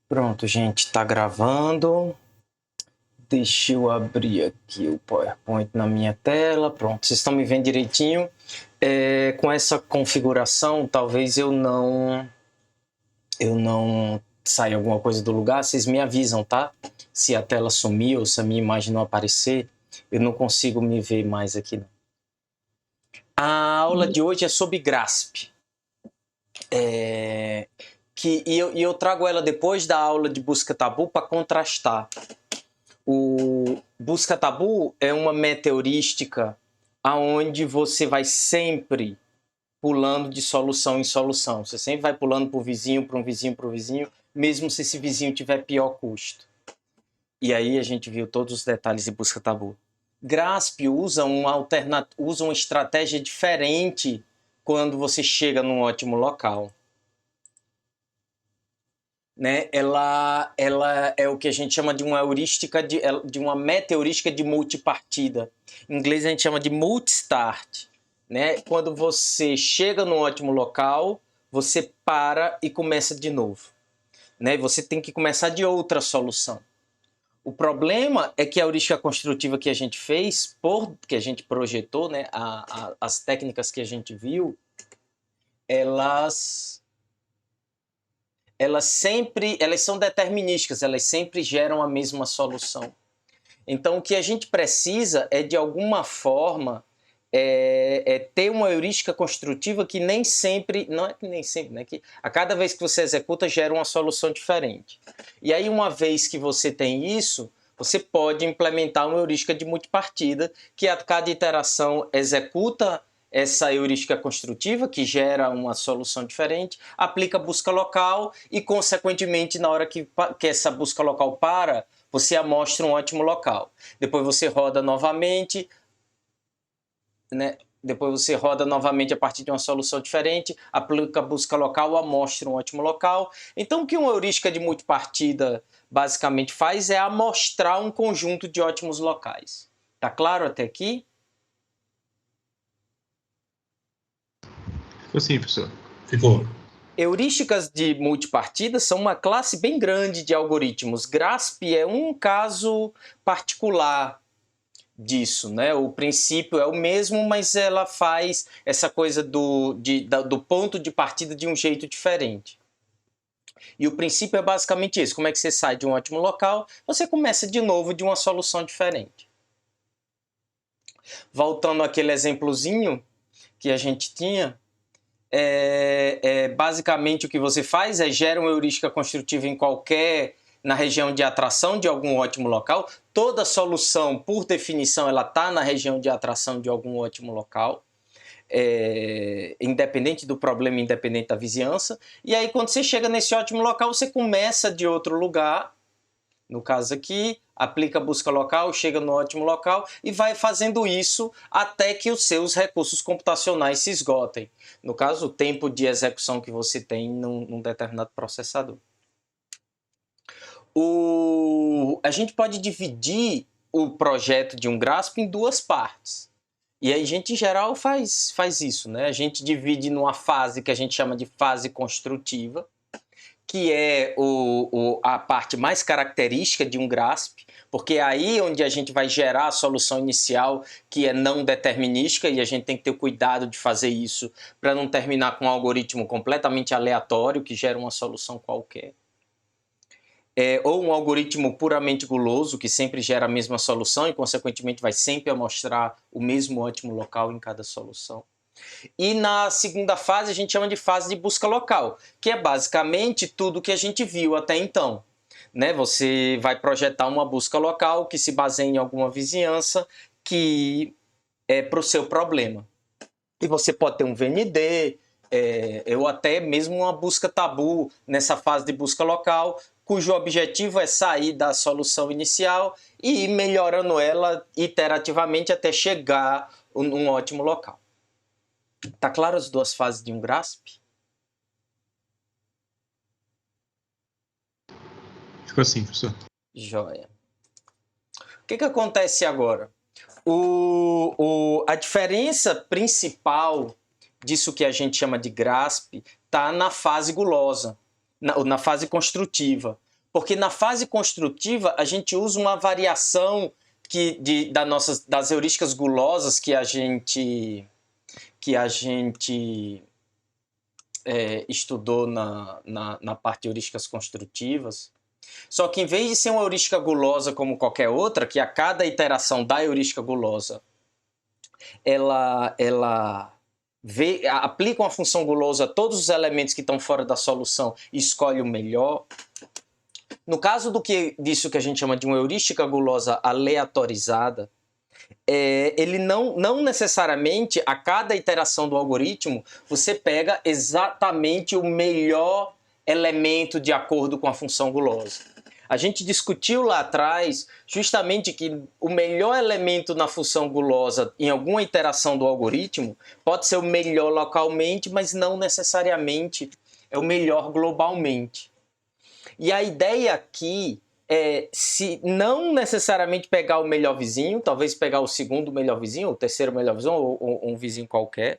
Pronto, gente, tá gravando. Deixa eu abrir aqui o PowerPoint na minha tela. Pronto, vocês estão me vendo direitinho. Com essa configuração, talvez eu não saia alguma coisa do lugar. Vocês me avisam, tá? Se a tela sumir ou se a minha imagem não aparecer, eu não consigo me ver mais aqui. Não. A aula de hoje é sobre GRASP. Eu trago ela depois da aula de busca tabu para contrastar. O busca tabu é uma metaheurística aonde você vai sempre pulando de solução em solução. Você sempre vai pulando para um vizinho, para um vizinho, mesmo se esse vizinho tiver pior custo. E aí a gente viu todos os detalhes de busca tabu. GRASP usa uma estratégia diferente quando você chega num ótimo local. Né? Ela é o que a gente chama de uma heurística de uma meta-heurística de multipartida. Em inglês a gente chama de multi-start. Né? Quando você chega num ótimo local, você para e começa de novo. Né? Você tem que começar de outra solução. O problema é que a heurística construtiva que a gente fez, que a gente projetou, né? As técnicas que a gente viu, elas são determinísticas, elas sempre geram a mesma solução. Então, o que a gente precisa é, de alguma forma, ter uma heurística construtiva que nem sempre, não é que nem sempre, né? Que a cada vez que você executa, gera uma solução diferente. E aí, uma vez que você tem isso, você pode implementar uma heurística de multipartida, que a cada iteração executa essa heurística construtiva, que gera uma solução diferente, aplica a busca local e, consequentemente, na hora que essa busca local para, você amostra um ótimo local. Depois você roda novamente, né? Depois você roda novamente a partir de uma solução diferente, aplica a busca local, amostra um ótimo local. Então, o que uma heurística de multipartida basicamente faz é amostrar um conjunto de ótimos locais. Tá claro até aqui? Ficou sim, professor. Ficou. Heurísticas de multipartida são uma classe bem grande de algoritmos. GRASP é um caso particular disso, né? O princípio é o mesmo, mas ela faz essa coisa do ponto de partida de um jeito diferente. E o princípio é basicamente isso. Como é que você sai de um ótimo local? Você começa de novo de uma solução diferente. Voltando àquele exemplozinho que a gente tinha, basicamente o que você faz é gera uma heurística construtiva na região de atração de algum ótimo local. Toda solução, por definição, ela está na região de atração de algum ótimo local, independente do problema, independente da vizinhança. E aí, quando você chega nesse ótimo local, você começa de outro lugar, no caso aqui, aplica a busca local, chega no ótimo local e vai fazendo isso até que os seus recursos computacionais se esgotem. No caso, o tempo de execução que você tem num determinado processador. A gente pode dividir o projeto de um GRASP em duas partes. E aí a gente, em geral, faz isso, né? A gente divide numa fase que a gente chama de fase construtiva, que é a parte mais característica de um GRASP, porque é aí onde a gente vai gerar a solução inicial, que é não determinística, e a gente tem que ter cuidado de fazer isso para não terminar com um algoritmo completamente aleatório, que gera uma solução qualquer. Ou um algoritmo puramente guloso, que sempre gera a mesma solução e, consequentemente, vai sempre amostrar o mesmo ótimo local em cada solução. E na segunda fase a gente chama de fase de busca local, que é basicamente tudo que a gente viu até então. Né? Você vai projetar uma busca local que se baseia em alguma vizinhança que é para o seu problema. E você pode ter um VND, ou até mesmo uma busca tabu nessa fase de busca local, cujo objetivo é sair da solução inicial e ir melhorando ela iterativamente até chegar num ótimo local. Tá claro as duas fases de um GRASP? Ficou assim, professor. Joia. O que acontece agora? A diferença principal disso que a gente chama de GRASP está na fase gulosa, na fase construtiva. Porque na fase construtiva a gente usa uma variação das heurísticas gulosas que a gente estudou na parte de heurísticas construtivas. Só que em vez de ser uma heurística gulosa como qualquer outra, que a cada iteração da heurística gulosa ela aplica uma função gulosa a todos os elementos que estão fora da solução e escolhe o melhor. No caso disso que a gente chama de uma heurística gulosa aleatorizada, ele não necessariamente, a cada iteração do algoritmo, você pega exatamente o melhor elemento de acordo com a função gulosa. A gente discutiu lá atrás justamente que o melhor elemento na função gulosa em alguma iteração do algoritmo pode ser o melhor localmente, mas não necessariamente é o melhor globalmente. E a ideia aqui é, se não necessariamente pegar o melhor vizinho, talvez pegar o segundo melhor vizinho, o terceiro melhor vizinho, ou um vizinho qualquer,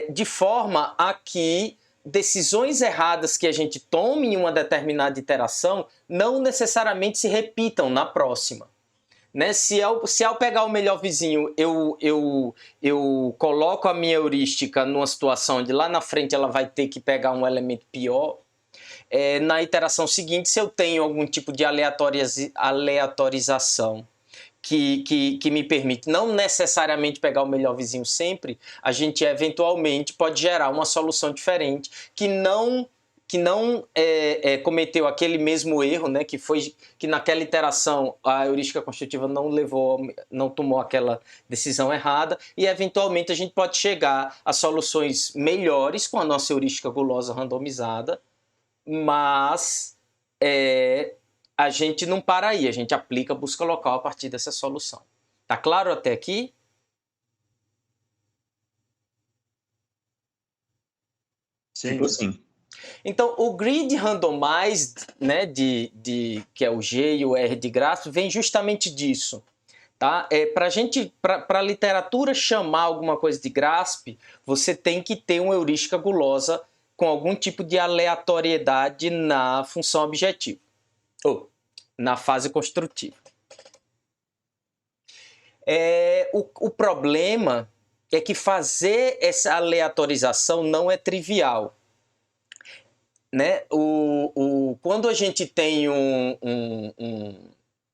de forma a que decisões erradas que a gente tome em uma determinada iteração não necessariamente se repitam na próxima. Né? Se ao pegar o melhor vizinho eu coloco a minha heurística numa situação onde lá na frente ela vai ter que pegar um elemento pior, na iteração seguinte, se eu tenho algum tipo de aleatorização que me permite não necessariamente pegar o melhor vizinho sempre, a gente eventualmente pode gerar uma solução diferente que não cometeu aquele mesmo erro, né, que naquela iteração a heurística construtiva não tomou aquela decisão errada, e eventualmente a gente pode chegar a soluções melhores com a nossa heurística gulosa randomizada, mas a gente não para aí, a gente aplica a busca local a partir dessa solução. Tá claro até aqui? Sim. Sim. Então, o grid randomized, né, que é o G e o R de Grasp, vem justamente disso. Tá? Para a literatura chamar alguma coisa de Grasp, você tem que ter uma heurística gulosa com algum tipo de aleatoriedade na função objetiva, ou na fase construtiva. O problema é que fazer essa aleatorização não é trivial. Né? Quando a gente tem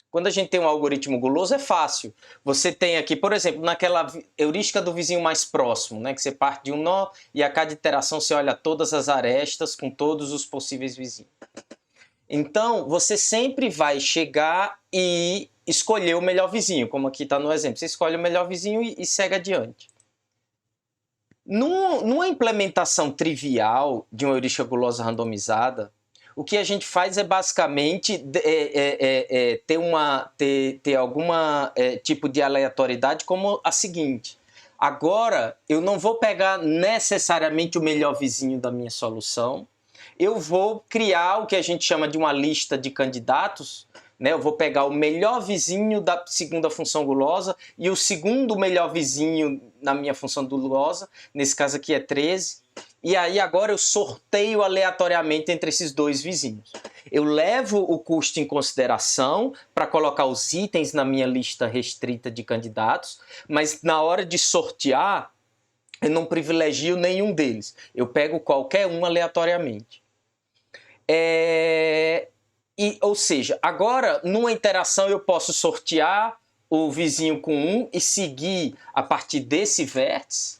quando a gente tem um algoritmo guloso, é fácil. Você tem aqui, por exemplo, naquela heurística do vizinho mais próximo, né, que você parte de um nó e a cada iteração você olha todas as arestas com todos os possíveis vizinhos. Então, você sempre vai chegar e escolher o melhor vizinho, como aqui está no exemplo. Você escolhe o melhor vizinho e segue adiante. Numa implementação trivial de uma heurística gulosa randomizada, o que a gente faz é basicamente ter alguma tipo de aleatoriedade como a seguinte. Agora, eu não vou pegar necessariamente o melhor vizinho da minha solução, eu vou criar o que a gente chama de uma lista de candidatos, né? Eu vou pegar o melhor vizinho da segunda função gulosa e o segundo melhor vizinho na minha função gulosa, nesse caso aqui é 13, e aí agora eu sorteio aleatoriamente entre esses dois vizinhos. Eu levo o custo em consideração para colocar os itens na minha lista restrita de candidatos, mas na hora de sortear, eu não privilegio nenhum deles. Eu pego qualquer um aleatoriamente. Ou seja, agora, numa interação, eu posso sortear o vizinho com 1 e seguir a partir desse vértice,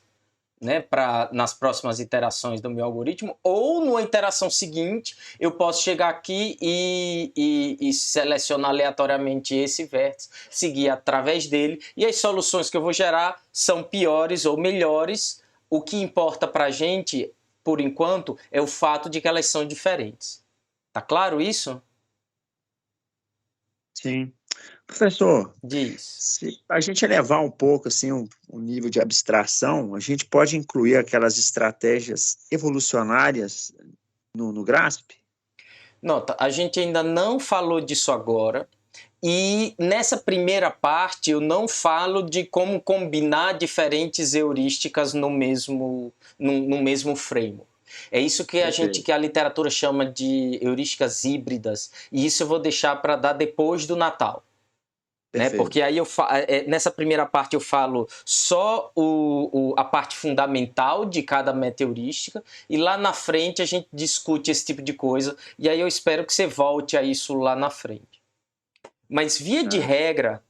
né, nas próximas iterações do meu algoritmo, ou numa interação seguinte, eu posso chegar aqui e selecionar aleatoriamente esse vértice, seguir através dele, e as soluções que eu vou gerar são piores ou melhores. O que importa para a gente, por enquanto, é o fato de que elas são diferentes. Tá claro isso? Sim. Professor, Diz. se a gente elevar um pouco assim, o nível de abstração, a gente pode incluir aquelas estratégias evolucionárias no GRASP? Nota, a gente ainda não falou disso agora, e nessa primeira parte eu não falo de como combinar diferentes heurísticas no mesmo framework. É isso que que a literatura chama de heurísticas híbridas. E isso eu vou deixar para dar depois do Natal. Né? Porque aí nessa primeira parte eu falo só a parte fundamental de cada meta-heurística, e lá na frente a gente discute esse tipo de coisa, e aí eu espero que você volte a isso lá na frente. Mas via de regra,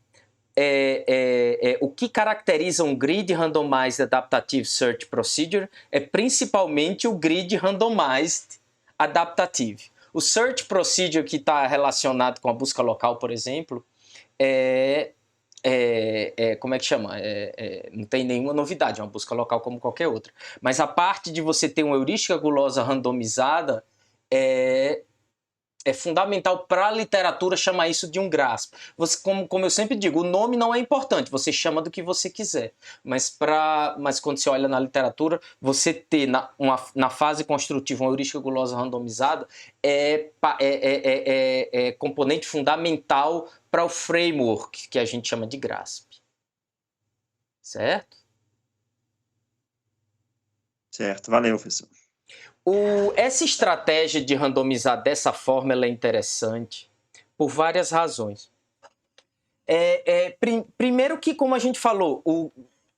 o que caracteriza um Grid Randomized Adaptative Search Procedure é principalmente o Grid Randomized Adaptative. O Search Procedure que está relacionado com a busca local, por exemplo, como é que chama? Não tem nenhuma novidade, é uma busca local como qualquer outra. Mas a parte de você ter uma heurística gulosa randomizada é fundamental para a literatura chamar isso de um GRASP. Você, como eu sempre digo, o nome não é importante, você chama do que você quiser. Mas quando você olha na literatura, você ter na fase construtiva uma heurística gulosa randomizada é componente fundamental para o framework que a gente chama de GRASP. Certo? Certo, valeu, professor. Essa estratégia de randomizar dessa forma ela é interessante por várias razões. Primeiro que, como a gente falou,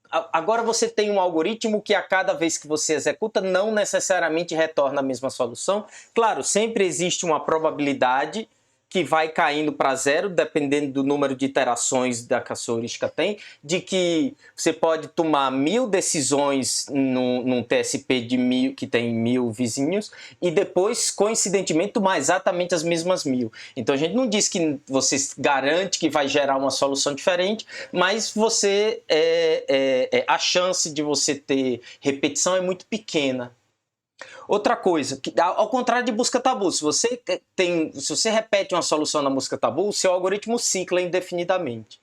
agora você tem um algoritmo que a cada vez que você executa não necessariamente retorna a mesma solução. Claro, sempre existe uma probabilidade que vai caindo para zero, dependendo do número de iterações que a sua heurística tem, de que você pode tomar 1000 decisões num TSP de 1000, que tem 1000 vizinhos, e depois, coincidentemente, tomar exatamente as mesmas 1000. Então a gente não diz que você garante que vai gerar uma solução diferente, mas você a chance de você ter repetição é muito pequena. Outra coisa, ao contrário de busca tabu, se você repete uma solução na busca tabu, o seu algoritmo cicla indefinidamente.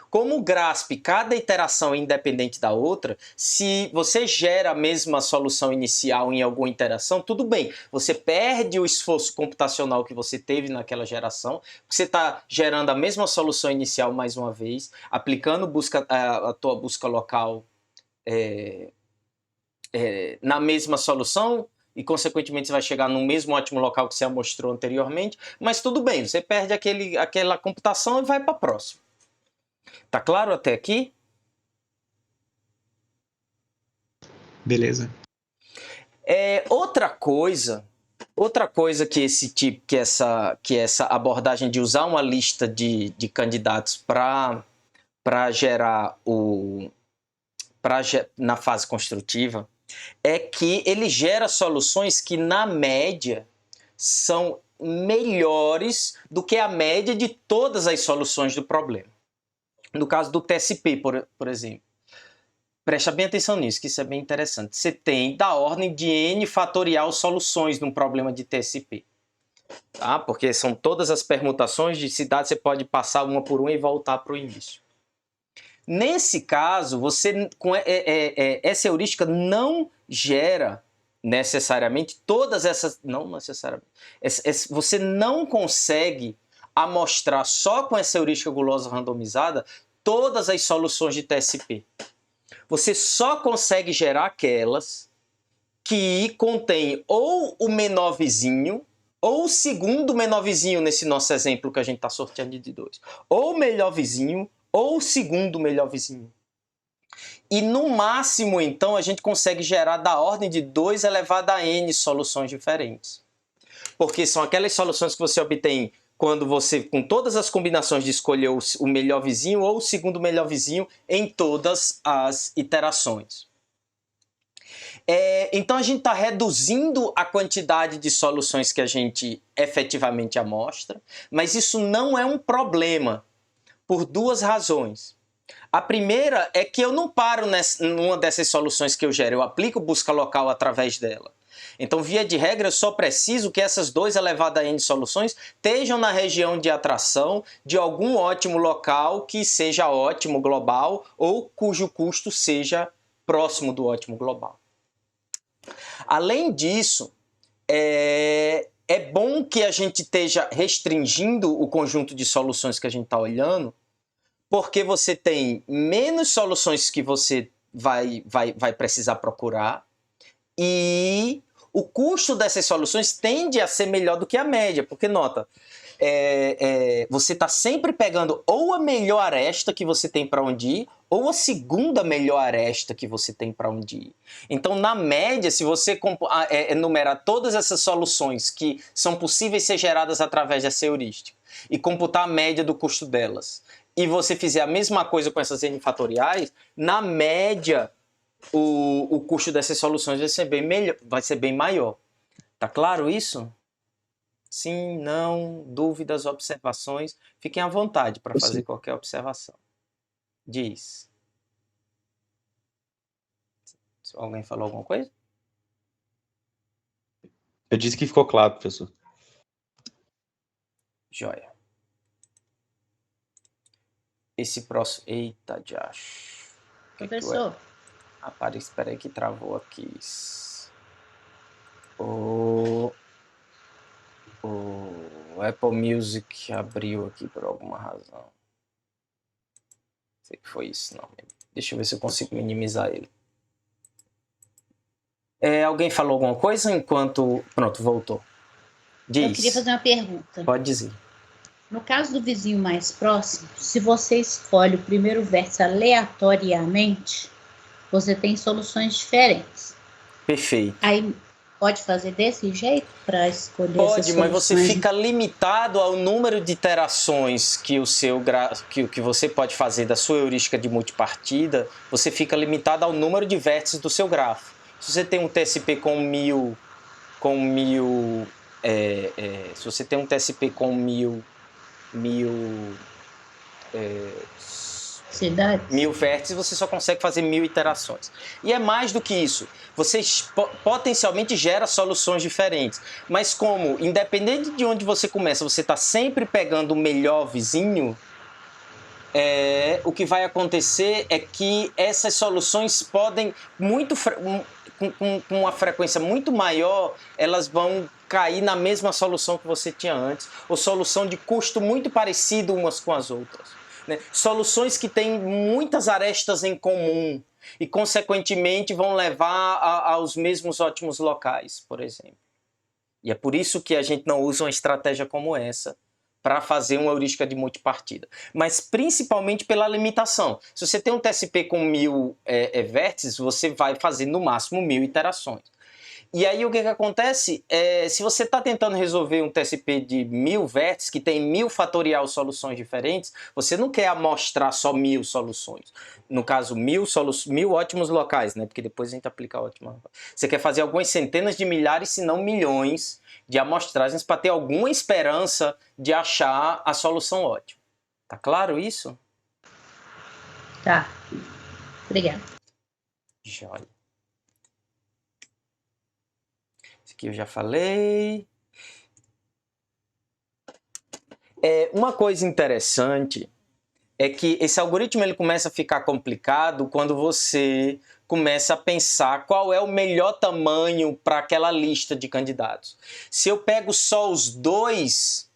Como o GRASP, cada iteração é independente da outra, se você gera a mesma solução inicial em alguma iteração, tudo bem, você perde o esforço computacional que você teve naquela geração, você está gerando a mesma solução inicial mais uma vez, aplicando a tua busca local na mesma solução, e consequentemente você vai chegar no mesmo ótimo local que você mostrou anteriormente, mas tudo bem, você perde aquela computação e vai para a próxima. Tá claro até aqui? Beleza. Outra coisa que essa abordagem de usar uma lista de candidatos para gerar na fase construtiva é que ele gera soluções que, na média, são melhores do que a média de todas as soluções do problema. No caso do TSP, por exemplo. Presta bem atenção nisso, que isso é bem interessante. Você tem da ordem de n fatorial soluções num problema de TSP. Tá? Porque são todas as permutações de cidade, você pode passar uma por uma e voltar para o início. Nesse caso, essa heurística não gera necessariamente todas essas... Não necessariamente. Você não consegue amostrar só com essa heurística gulosa randomizada todas as soluções de TSP. Você só consegue gerar aquelas que contêm ou o menor vizinho, ou o segundo menor vizinho nesse nosso exemplo que a gente está sorteando de 2. Ou o melhor vizinho, ou o segundo melhor vizinho. E no máximo, então, a gente consegue gerar da ordem de 2 elevado a n soluções diferentes. Porque são aquelas soluções que você obtém quando você, com todas as combinações de escolher o melhor vizinho ou o segundo melhor vizinho em todas as iterações. Então a gente está reduzindo a quantidade de soluções que a gente efetivamente amostra, mas isso não é um problema, por duas razões. A primeira é que eu não paro numa dessas soluções que eu gero, eu aplico busca local através dela. Então, via de regra, eu só preciso que essas 2 elevado a n soluções estejam na região de atração de algum ótimo local que seja ótimo global ou cujo custo seja próximo do ótimo global. Além disso, é bom que a gente esteja restringindo o conjunto de soluções que a gente está olhando, porque você tem menos soluções que você vai precisar procurar e o custo dessas soluções tende a ser melhor do que a média, porque nota, você está sempre pegando ou a melhor aresta que você tem para onde ir, ou a segunda melhor aresta que você tem para onde ir. Então, na média, se você enumerar todas essas soluções que são possíveis ser geradas através dessa heurística e computar a média do custo delas, e você fizer a mesma coisa com essas N fatoriais, na média, o custo dessas soluções vai ser bem maior. Tá claro isso? Sim, não, dúvidas, observações? Fiquem à vontade para fazer qualquer observação. Diz. Alguém falou alguma coisa? Eu disse que ficou claro, professor. Joia. Esse próximo... Eita, Josh. Professor. Espera aí que travou aqui. O Apple Music abriu aqui por alguma razão. Não sei que foi isso, não. Deixa eu ver se eu consigo minimizar ele. Alguém falou alguma coisa enquanto... Pronto, voltou. Diz. Eu queria fazer uma pergunta. Pode dizer. No caso do vizinho mais próximo, se você escolhe o primeiro vértice aleatoriamente, você tem soluções diferentes. Perfeito. Aí pode fazer desse jeito para escolher Pode, essas mas você soluções? fica limitado ao número de iterações que que você pode fazer da sua heurística de multipartida. Você fica limitado ao número de vértices do seu grafo. Se você tem um TSP com 1000, se você tem um TSP com 1000 vértices, você só consegue fazer 1000 iterações. E é mais do que isso. Você potencialmente gera soluções diferentes. Mas como, independente de onde você começa, você está sempre pegando o melhor vizinho, o que vai acontecer é que essas soluções podem, com uma frequência muito maior, elas vão cair na mesma solução que você tinha antes, ou solução de custo muito parecido umas com as outras. Né? Soluções que têm muitas arestas em comum e, consequentemente, vão levar aos mesmos ótimos locais, por exemplo. E é por isso que a gente não usa uma estratégia como essa para fazer uma heurística de multipartida. Mas principalmente pela limitação. Se você tem um TSP com 1000 vértices, você vai fazer no máximo 1000 iterações. E aí o que acontece? Se você está tentando resolver um TSP de 1000 vértices, que tem 1000 fatorial soluções diferentes, você não quer amostrar só 1000 soluções. No caso, 1000 ótimos locais, né? Porque depois a gente aplica ótimo. Você quer fazer algumas centenas de milhares, se não milhões, de amostragens para ter alguma esperança de achar a solução ótima. Tá claro isso? Tá. Obrigada. Joia. Isso aqui eu já falei. Uma coisa interessante é que esse algoritmo ele começa a ficar complicado quando você começa a pensar qual é o melhor tamanho para aquela lista de candidatos. Se eu pego só os dois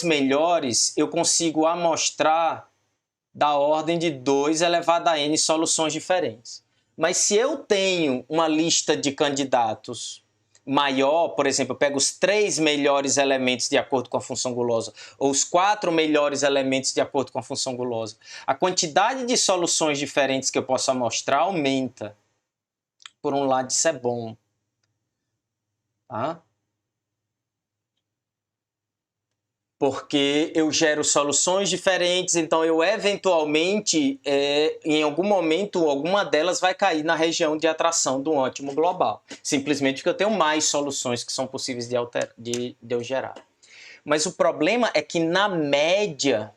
melhores, eu consigo amostrar da ordem de 2 elevado a n soluções diferentes. Mas se eu tenho uma lista de candidatos maior, por exemplo, eu pego os 3 melhores elementos de acordo com a função gulosa, ou os 4 melhores elementos de acordo com a função gulosa, a quantidade de soluções diferentes que eu posso amostrar aumenta. Por um lado, isso é bom. Tá? Porque eu gero soluções diferentes, então eu eventualmente, em algum momento, alguma delas vai cair na região de atração do ótimo global. Simplesmente porque eu tenho mais soluções que são possíveis de eu gerar. Mas o problema é que na média,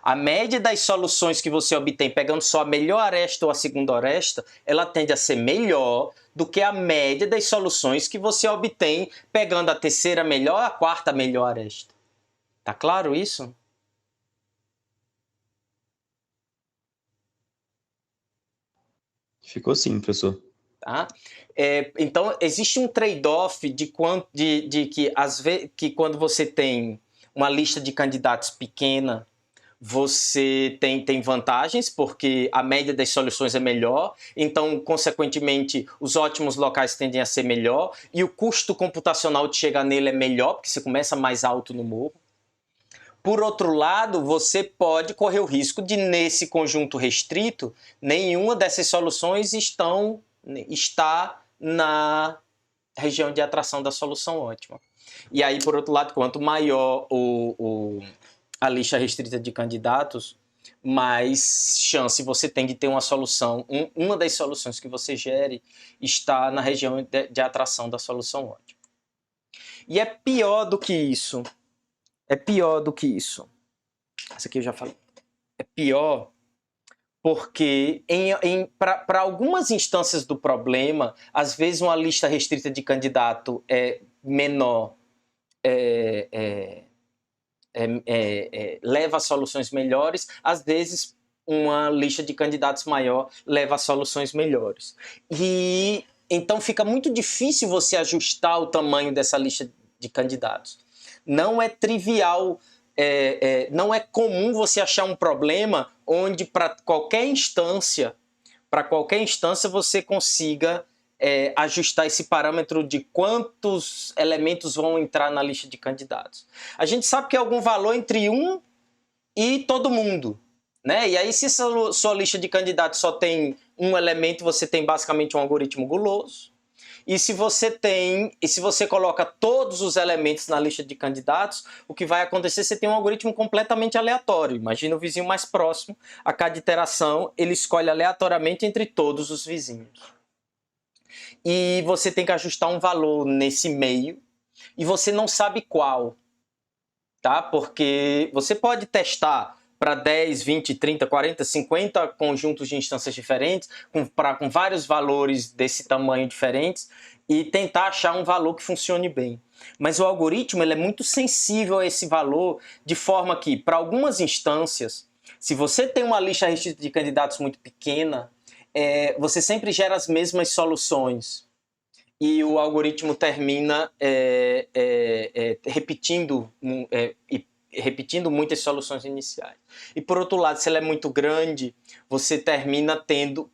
a média das soluções que você obtém pegando só a melhor aresta ou a segunda aresta, ela tende a ser melhor do que a média das soluções que você obtém pegando a terceira melhor, a quarta melhor aresta. Tá claro isso? Ficou sim, professor. Tá? Então, existe um trade-off que quando você tem uma lista de candidatos pequena, você tem vantagens, porque a média das soluções é melhor, então, consequentemente, os ótimos locais tendem a ser melhor, e o custo computacional de chegar nele é melhor, porque você começa mais alto no morro. Por outro lado, você pode correr o risco de, nesse conjunto restrito, nenhuma dessas soluções está na região de atração da solução ótima. E aí, por outro lado, quanto maior a lista restrita de candidatos, mais chance você tem de ter uma solução. Uma das soluções que você gere está na região de atração da solução ótima. E é pior do que isso. É pior do que isso. Essa aqui eu já falei. É pior porque para algumas instâncias do problema, às vezes uma lista restrita de candidato é menor, leva a soluções melhores, às vezes uma lista de candidatos maior leva a soluções melhores. E então fica muito difícil você ajustar o tamanho dessa lista de candidatos. Não é trivial, não é comum você achar um problema onde para qualquer instância você consiga ajustar esse parâmetro de quantos elementos vão entrar na lista de candidatos. A gente sabe que é algum valor entre 1 e todo mundo, né? E aí, se sua lista de candidatos só tem um elemento, você tem basicamente um algoritmo guloso. E se você coloca todos os elementos na lista de candidatos, o que vai acontecer, você tem um algoritmo completamente aleatório. Imagina o vizinho mais próximo, a cada iteração ele escolhe aleatoriamente entre todos os vizinhos. E você tem que ajustar um valor nesse meio e você não sabe qual, tá? Porque você pode testar para 10, 20, 30, 40, 50 conjuntos de instâncias diferentes, com vários valores desse tamanho diferentes, e tentar achar um valor que funcione bem. Mas o algoritmo ele é muito sensível a esse valor, de forma que, para algumas instâncias, se você tem uma lista restrita de candidatos muito pequena, você sempre gera as mesmas soluções. E o algoritmo termina repetindo muitas soluções iniciais. E por outro lado, se ela é muito grande, você termina tendo...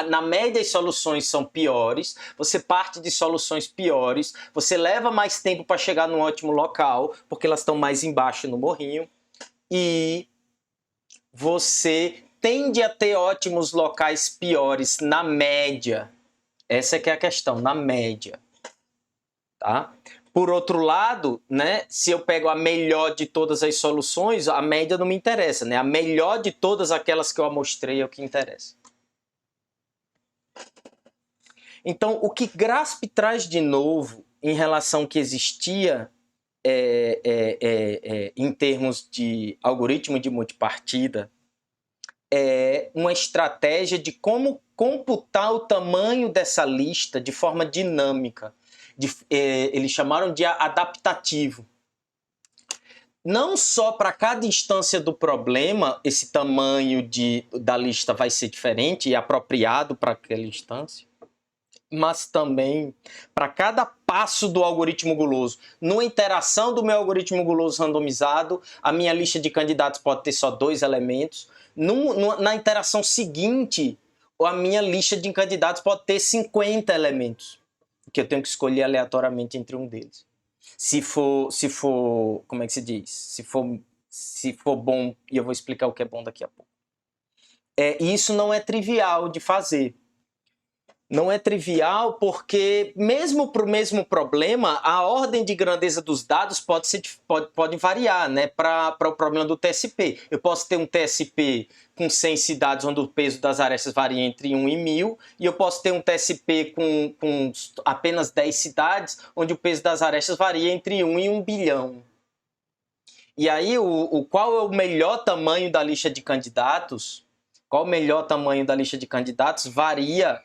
Na média, as soluções são piores, você parte de soluções piores, você leva mais tempo para chegar num ótimo local, porque elas estão mais embaixo no morrinho, e você tende a ter ótimos locais piores na média. Essa é que é a questão, na média. Tá? Por outro lado, né, se eu pego a melhor de todas as soluções, a média não me interessa, né? A melhor de todas aquelas que eu amostrei é o que interessa. Então, o que GRASP traz de novo em relação ao que existia em termos de algoritmo de multipartida é uma estratégia de como computar o tamanho dessa lista de forma dinâmica. Eles chamaram de adaptativo. Não só para cada instância do problema, esse tamanho da lista vai ser diferente e apropriado para aquela instância, mas também para cada passo do algoritmo guloso. Numa interação do meu algoritmo guloso randomizado, a minha lista de candidatos pode ter só 2 elementos. Na interação seguinte, a minha lista de candidatos pode ter 50 elementos, que eu tenho que escolher aleatoriamente entre um deles. Se for, como é que se diz? Se for bom, e eu vou explicar o que é bom daqui a pouco. Isso não é trivial de fazer. Não é trivial porque, mesmo para o mesmo problema, a ordem de grandeza dos dados pode variar, né? Para o problema do TSP. Eu posso ter um TSP com 100 cidades, onde o peso das arestas varia entre 1 e 1000, e eu posso ter um TSP com apenas 10 cidades, onde o peso das arestas varia entre 1 e 1 bilhão. E aí, qual é o melhor tamanho da lista de candidatos? Qual o melhor tamanho da lista de candidatos varia,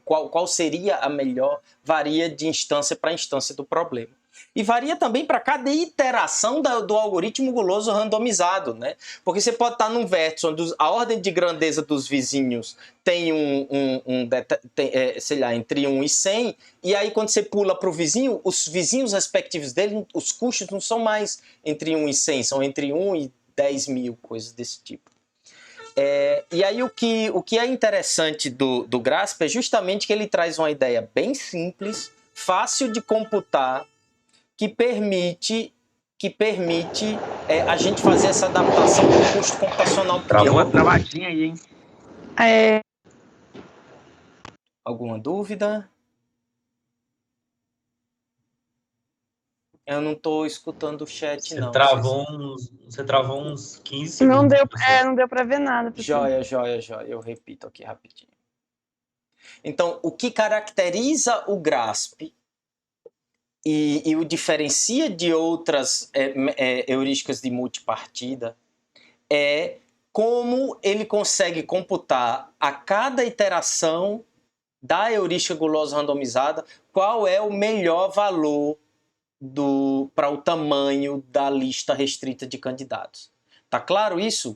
qual seria a melhor, varia de instância para instância do problema. E varia também para cada iteração do algoritmo guloso randomizado, né? Porque você pode estar num vértice onde a ordem de grandeza dos vizinhos tem sei lá, entre 1 e 100, e aí quando você pula para o vizinho, os vizinhos respectivos dele, os custos não são mais entre 1 e 100, são entre 1 e 10 mil, coisas desse tipo. E aí o que é interessante do GRASP é justamente que ele traz uma ideia bem simples, fácil de computar, que permite a gente fazer essa adaptação com um custo computacional pequeno. Deu uma travadinha aí, hein? Alguma dúvida? Eu não estou escutando o chat, não. Você travou uns 15 segundos. Não deu para ver nada. Joia. Eu repito aqui rapidinho. Então, o que caracteriza o GRASP e o diferencia de outras heurísticas de multipartida é como ele consegue computar a cada iteração da heurística gulosa randomizada qual é o melhor valor para o tamanho da lista restrita de candidatos. Tá claro isso?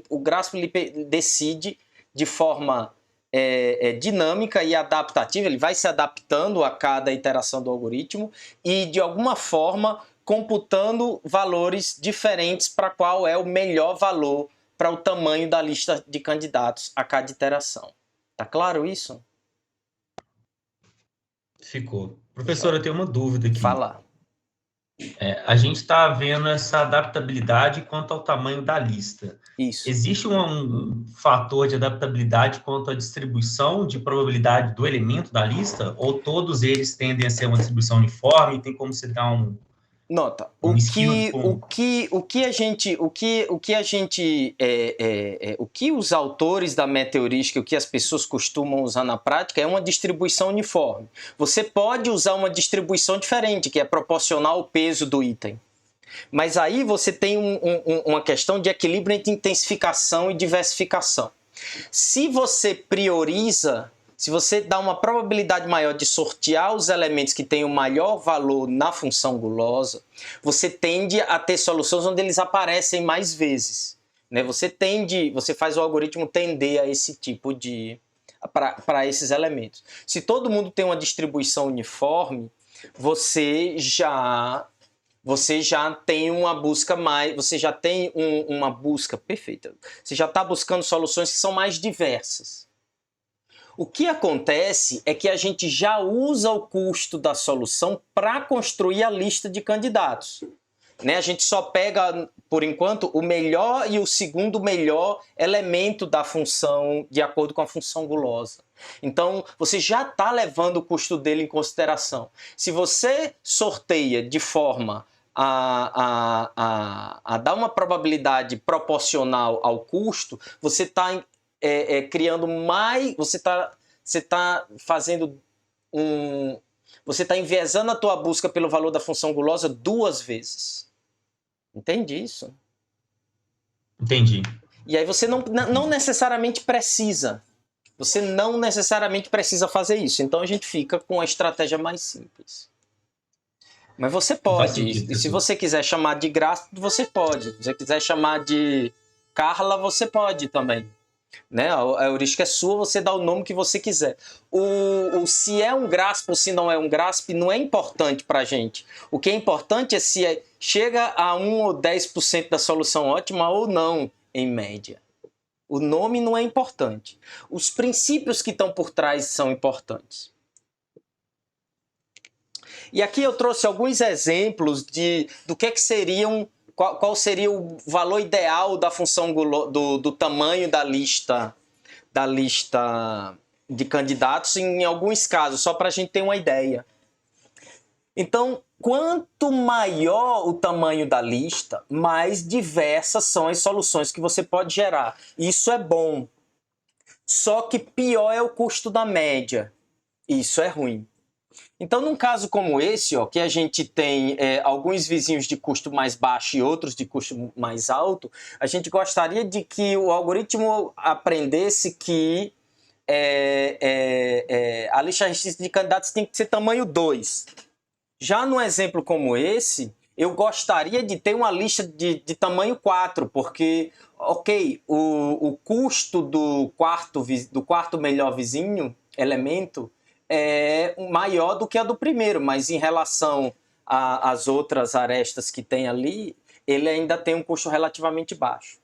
O GRASP ele decide de forma dinâmica e adaptativa, ele vai se adaptando a cada iteração do algoritmo e, de alguma forma, computando valores diferentes para qual é o melhor valor para o tamanho da lista de candidatos a cada iteração. Tá claro isso? Ficou. Professor, eu tenho uma dúvida aqui. Fala. A gente está vendo essa adaptabilidade quanto ao tamanho da lista. Isso. Existe um fator de adaptabilidade quanto à distribuição de probabilidade do elemento da lista? Ou todos eles tendem a ser uma distribuição uniforme e tem como você dar um... Nota, um o que os autores da meta-heurística, o que as pessoas costumam usar na prática é uma distribuição uniforme. Você pode usar uma distribuição diferente, que é proporcional ao peso do item. Mas aí você tem uma questão de equilíbrio entre intensificação e diversificação. Se você prioriza, se você dá uma probabilidade maior de sortear os elementos que têm o maior valor na função gulosa, você tende a ter soluções onde eles aparecem mais vezes, né? Você faz o algoritmo tender a esse tipo de... para esses elementos. Se todo mundo tem uma distribuição uniforme, você já tem uma busca mais... Você já tem uma busca perfeita. Você já está buscando soluções que são mais diversas. O que acontece é que a gente já usa o custo da solução para construir a lista de candidatos. Né? A gente só pega, por enquanto, o melhor e o segundo melhor elemento da função, de acordo com a função gulosa. Então, você já está levando o custo dele em consideração. Se você sorteia de forma a dar uma probabilidade proporcional ao custo, você está criando mais... Você está fazendo você está enviesando a tua busca pelo valor da função gulosa 2 vezes. Entende isso? Entendi. E aí você não necessariamente precisa. Você não necessariamente precisa fazer isso. Então a gente fica com a estratégia mais simples. Mas você pode. E se você quiser chamar de GRASP, você pode. Se você quiser chamar de Carla, você pode também. Né? A heurística é sua, você dá o nome que você quiser. Se é um GRASP ou se não é um GRASP não é importante para a gente. O que é importante é se chega a 1 ou 10% da solução ótima ou não, em média. O nome não é importante. Os princípios que estão por trás são importantes. E aqui eu trouxe alguns exemplos do que seriam... Qual seria o valor ideal da função do tamanho da lista de candidatos em alguns casos, só para a gente ter uma ideia. Então, quanto maior o tamanho da lista, mais diversas são as soluções que você pode gerar. Isso é bom. Só que pior é o custo da média. Isso é ruim. Então, num caso como esse, que a gente tem alguns vizinhos de custo mais baixo e outros de custo mais alto, a gente gostaria de que o algoritmo aprendesse que a lista restrita de candidatos tem que ser tamanho 2. Já num exemplo como esse, eu gostaria de ter uma lista de tamanho 4, porque, o custo do quarto melhor vizinho, elemento, é maior do que a do primeiro, mas em relação às outras arestas que tem ali, ele ainda tem um custo relativamente baixo.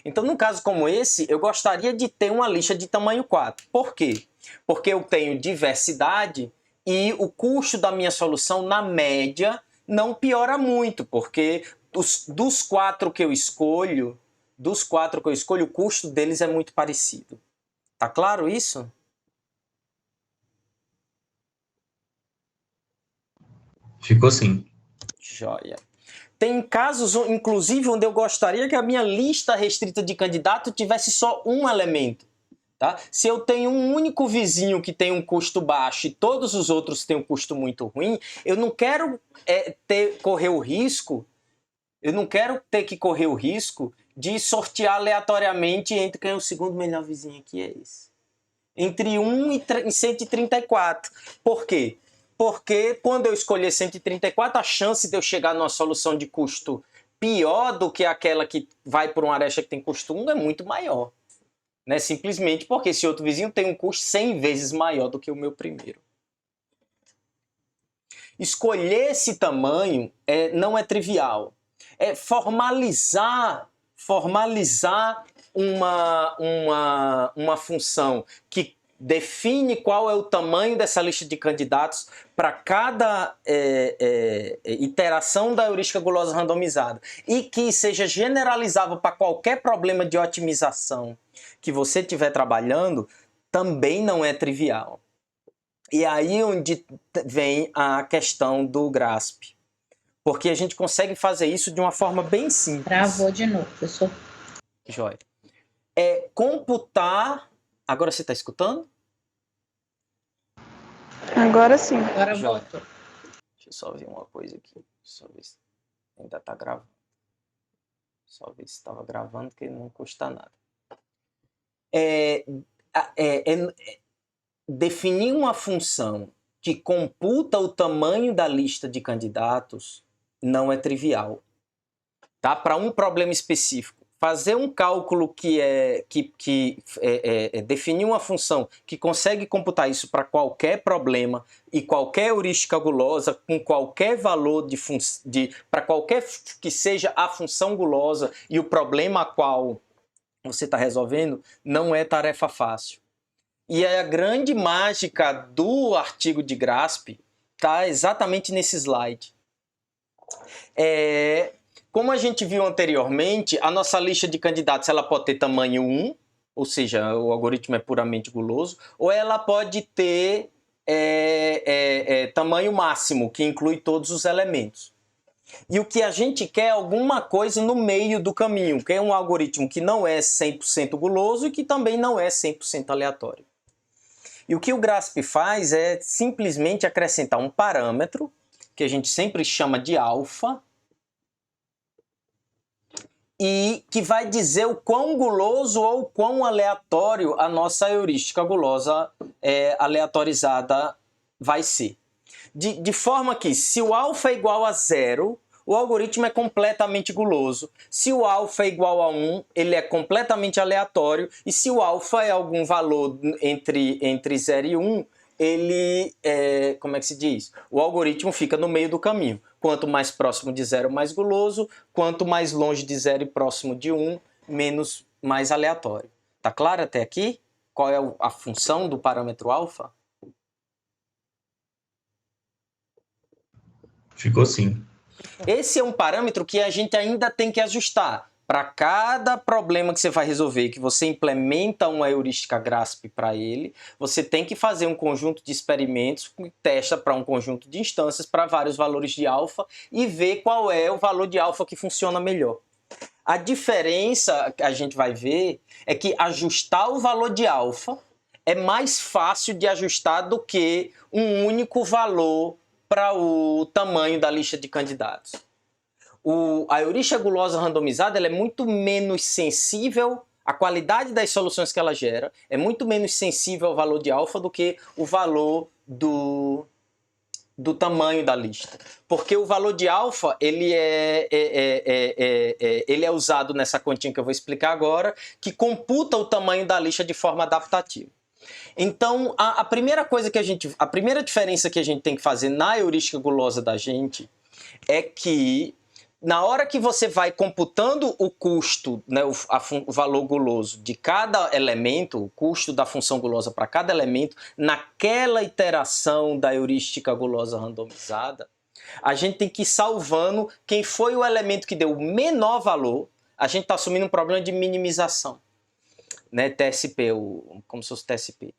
Então, num caso como esse, eu gostaria de ter uma lista de tamanho 4. Por quê? Porque eu tenho diversidade e o custo da minha solução, na média, não piora muito, porque dos quatro que eu escolho, o custo deles é muito parecido. Tá claro isso? Ficou sim. Joia. Tem casos, inclusive, onde eu gostaria que a minha lista restrita de candidato tivesse só um elemento. Tá? Se eu tenho um único vizinho que tem um custo baixo e todos os outros têm um custo muito ruim, eu não quero correr o risco, de sortear aleatoriamente entre quem é o segundo melhor vizinho aqui é esse. Entre 1 e 134. Por quê? Porque quando eu escolher 134, a chance de eu chegar numa solução de custo pior do que aquela que vai por uma aresta que tem custo 1 é muito maior. Né? Simplesmente porque esse outro vizinho tem um custo 100 vezes maior do que o meu primeiro. Escolher esse tamanho não é trivial. É formalizar uma função que define qual é o tamanho dessa lista de candidatos para cada iteração da heurística gulosa randomizada e que seja generalizável para qualquer problema de otimização que você estiver trabalhando, também não é trivial. E aí onde vem a questão do GRASP. Porque a gente consegue fazer isso de uma forma bem simples. Travou de novo, professor. Jóia. Computar... Agora você está escutando? Agora sim. Agora Jóia. voltou. Deixa eu só ver uma coisa aqui. Só ver se ainda está gravando. Só ver se estava gravando, que não custa nada. Definir uma função que computa o tamanho da lista de candidatos não é trivial. Tá? Para um problema específico, fazer um cálculo definir uma função que consegue computar isso para qualquer problema e qualquer heurística gulosa, com qualquer valor para qualquer que seja a função gulosa e o problema a qual você está resolvendo, não é tarefa fácil. E a grande mágica do artigo de GRASP está exatamente nesse slide. Como a gente viu anteriormente, a nossa lista de candidatos ela pode ter tamanho 1, ou seja, o algoritmo é puramente guloso, ou ela pode ter tamanho máximo, que inclui todos os elementos. E o que a gente quer é alguma coisa no meio do caminho, que é um algoritmo que não é 100% guloso e que também não é 100% aleatório. E o que o GRASP faz é simplesmente acrescentar um parâmetro, que a gente sempre chama de alfa, e que vai dizer o quão guloso ou quão aleatório a nossa heurística gulosa aleatorizada vai ser. De forma que, se o alfa é igual a 0, o algoritmo é completamente guloso. Se o alfa é igual a 1, ele é completamente aleatório. E se o alfa é algum valor entre 0 e 1, ele, como é que se diz? O algoritmo fica no meio do caminho. Quanto mais próximo de 0, mais guloso. Quanto mais longe de 0 e próximo de 1, mais aleatório. Tá claro até aqui? Qual é a função do parâmetro alfa? Ficou sim. Esse é um parâmetro que a gente ainda tem que ajustar. Para cada problema que você vai resolver, que você implementa uma heurística GRASP para ele, você tem que fazer um conjunto de experimentos que testa para um conjunto de instâncias para vários valores de alfa e ver qual é o valor de alfa que funciona melhor. A diferença que a gente vai ver é que ajustar o valor de alfa é mais fácil de ajustar do que um único valor para o tamanho da lista de candidatos. A heurística gulosa randomizada ela é muito menos sensível, a qualidade das soluções que ela gera é muito menos sensível ao valor de alfa do que o valor do tamanho da lista. Porque o valor de alfa ele é usado nessa continha que eu vou explicar agora, que computa o tamanho da lista de forma adaptativa. Então, a primeira diferença que a gente tem que fazer na heurística gulosa da gente é que na hora que você vai computando o custo, né, o valor guloso de cada elemento, o custo da função gulosa para cada elemento, naquela iteração da heurística gulosa randomizada, a gente tem que ir salvando quem foi o elemento que deu o menor valor. A gente está assumindo um problema de minimização, né, TSP, como se fosse TSP.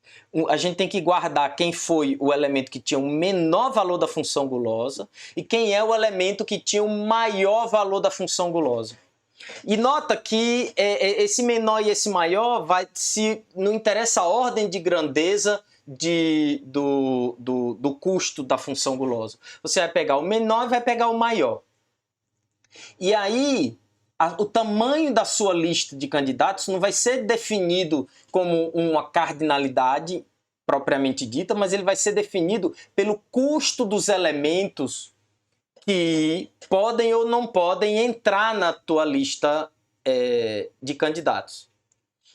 A gente tem que guardar quem foi o elemento que tinha o menor valor da função gulosa e quem é o elemento que tinha o maior valor da função gulosa. E nota que esse menor e esse maior não interessa a ordem de grandeza do custo da função gulosa. Você vai pegar o menor e vai pegar o maior. E aí o tamanho da sua lista de candidatos não vai ser definido como uma cardinalidade propriamente dita, mas ele vai ser definido pelo custo dos elementos que podem ou não podem entrar na tua lista de candidatos.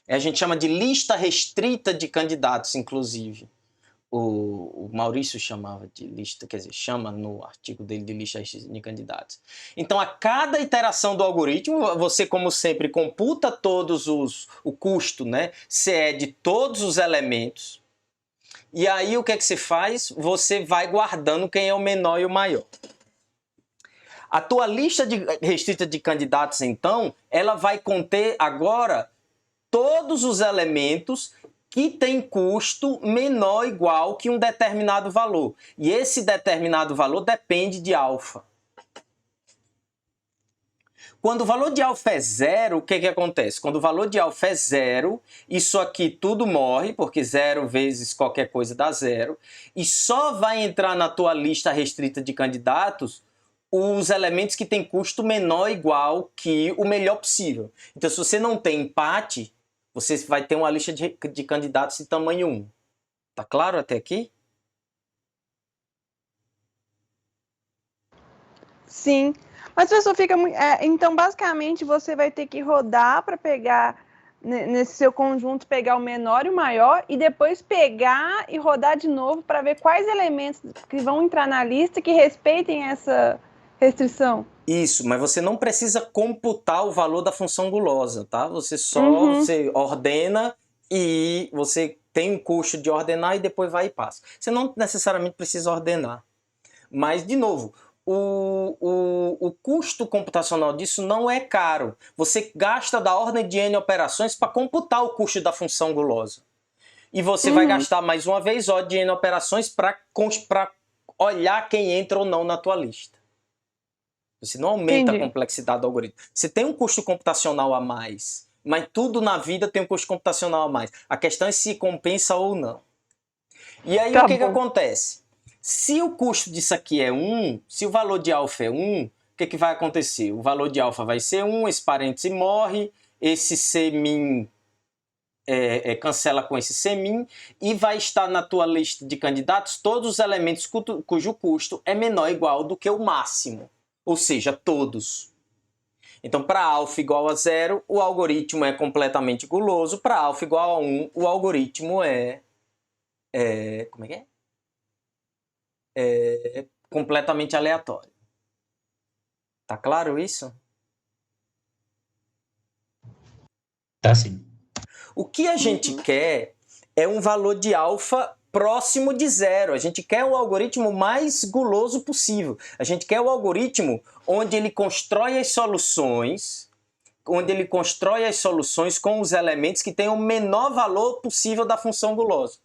A gente chama de lista restrita de candidatos, inclusive. O Maurício chamava de lista, quer dizer, chama no artigo dele de lista restrita de candidatos. Então, a cada iteração do algoritmo, você, como sempre, computa o custo, né? CE de todos os elementos. E aí, o que é que você faz? Você vai guardando quem é o menor e o maior. A tua lista restrita de candidatos, então, ela vai conter agora todos os elementos que tem custo menor ou igual que um determinado valor. E esse determinado valor depende de alfa. Quando o valor de alfa é zero, o que acontece? Quando o valor de alfa é zero, isso aqui tudo morre, porque 0 vezes qualquer coisa dá 0, e só vai entrar na tua lista restrita de candidatos os elementos que têm custo menor ou igual que o melhor possível. Então, se você não tem empate, você vai ter uma lista de candidatos de tamanho 1. Tá claro até aqui? Sim. Mas, professor, então, basicamente, você vai ter que rodar para pegar, nesse seu conjunto, pegar o menor e o maior, e depois pegar e rodar de novo para ver quais elementos que vão entrar na lista que respeitem essa restrição. Isso, mas você não precisa computar o valor da função gulosa, tá? Você só você ordena e você tem um custo de ordenar e depois vai e passa. Você não necessariamente precisa ordenar. Mas, de novo, o custo computacional disso não é caro. Você gasta da ordem de N operações para computar o custo da função gulosa. E você vai gastar mais uma vez O de N operações para olhar quem entra ou não na tua lista. Você não aumenta a complexidade do algoritmo. Você tem um custo computacional a mais, mas tudo na vida tem um custo computacional a mais. A questão é se compensa ou não. E aí o que acontece? Se o custo disso aqui é 1, se o valor de alfa é 1, o que vai acontecer? O valor de alfa vai ser 1, esse parêntese morre, esse C min cancela com esse C min, e vai estar na tua lista de candidatos todos os elementos cujo custo é menor ou igual do que o máximo. Ou seja, todos. Então, para alfa igual a 0, o algoritmo é completamente guloso. Para alfa igual a 1, o algoritmo como é? É completamente aleatório. Tá claro isso? Tá sim. O que a gente quer é um valor de alfa próximo de 0. A gente quer o algoritmo mais guloso possível. A gente quer o algoritmo onde ele constrói as soluções, com os elementos que têm o menor valor possível da função gulosa.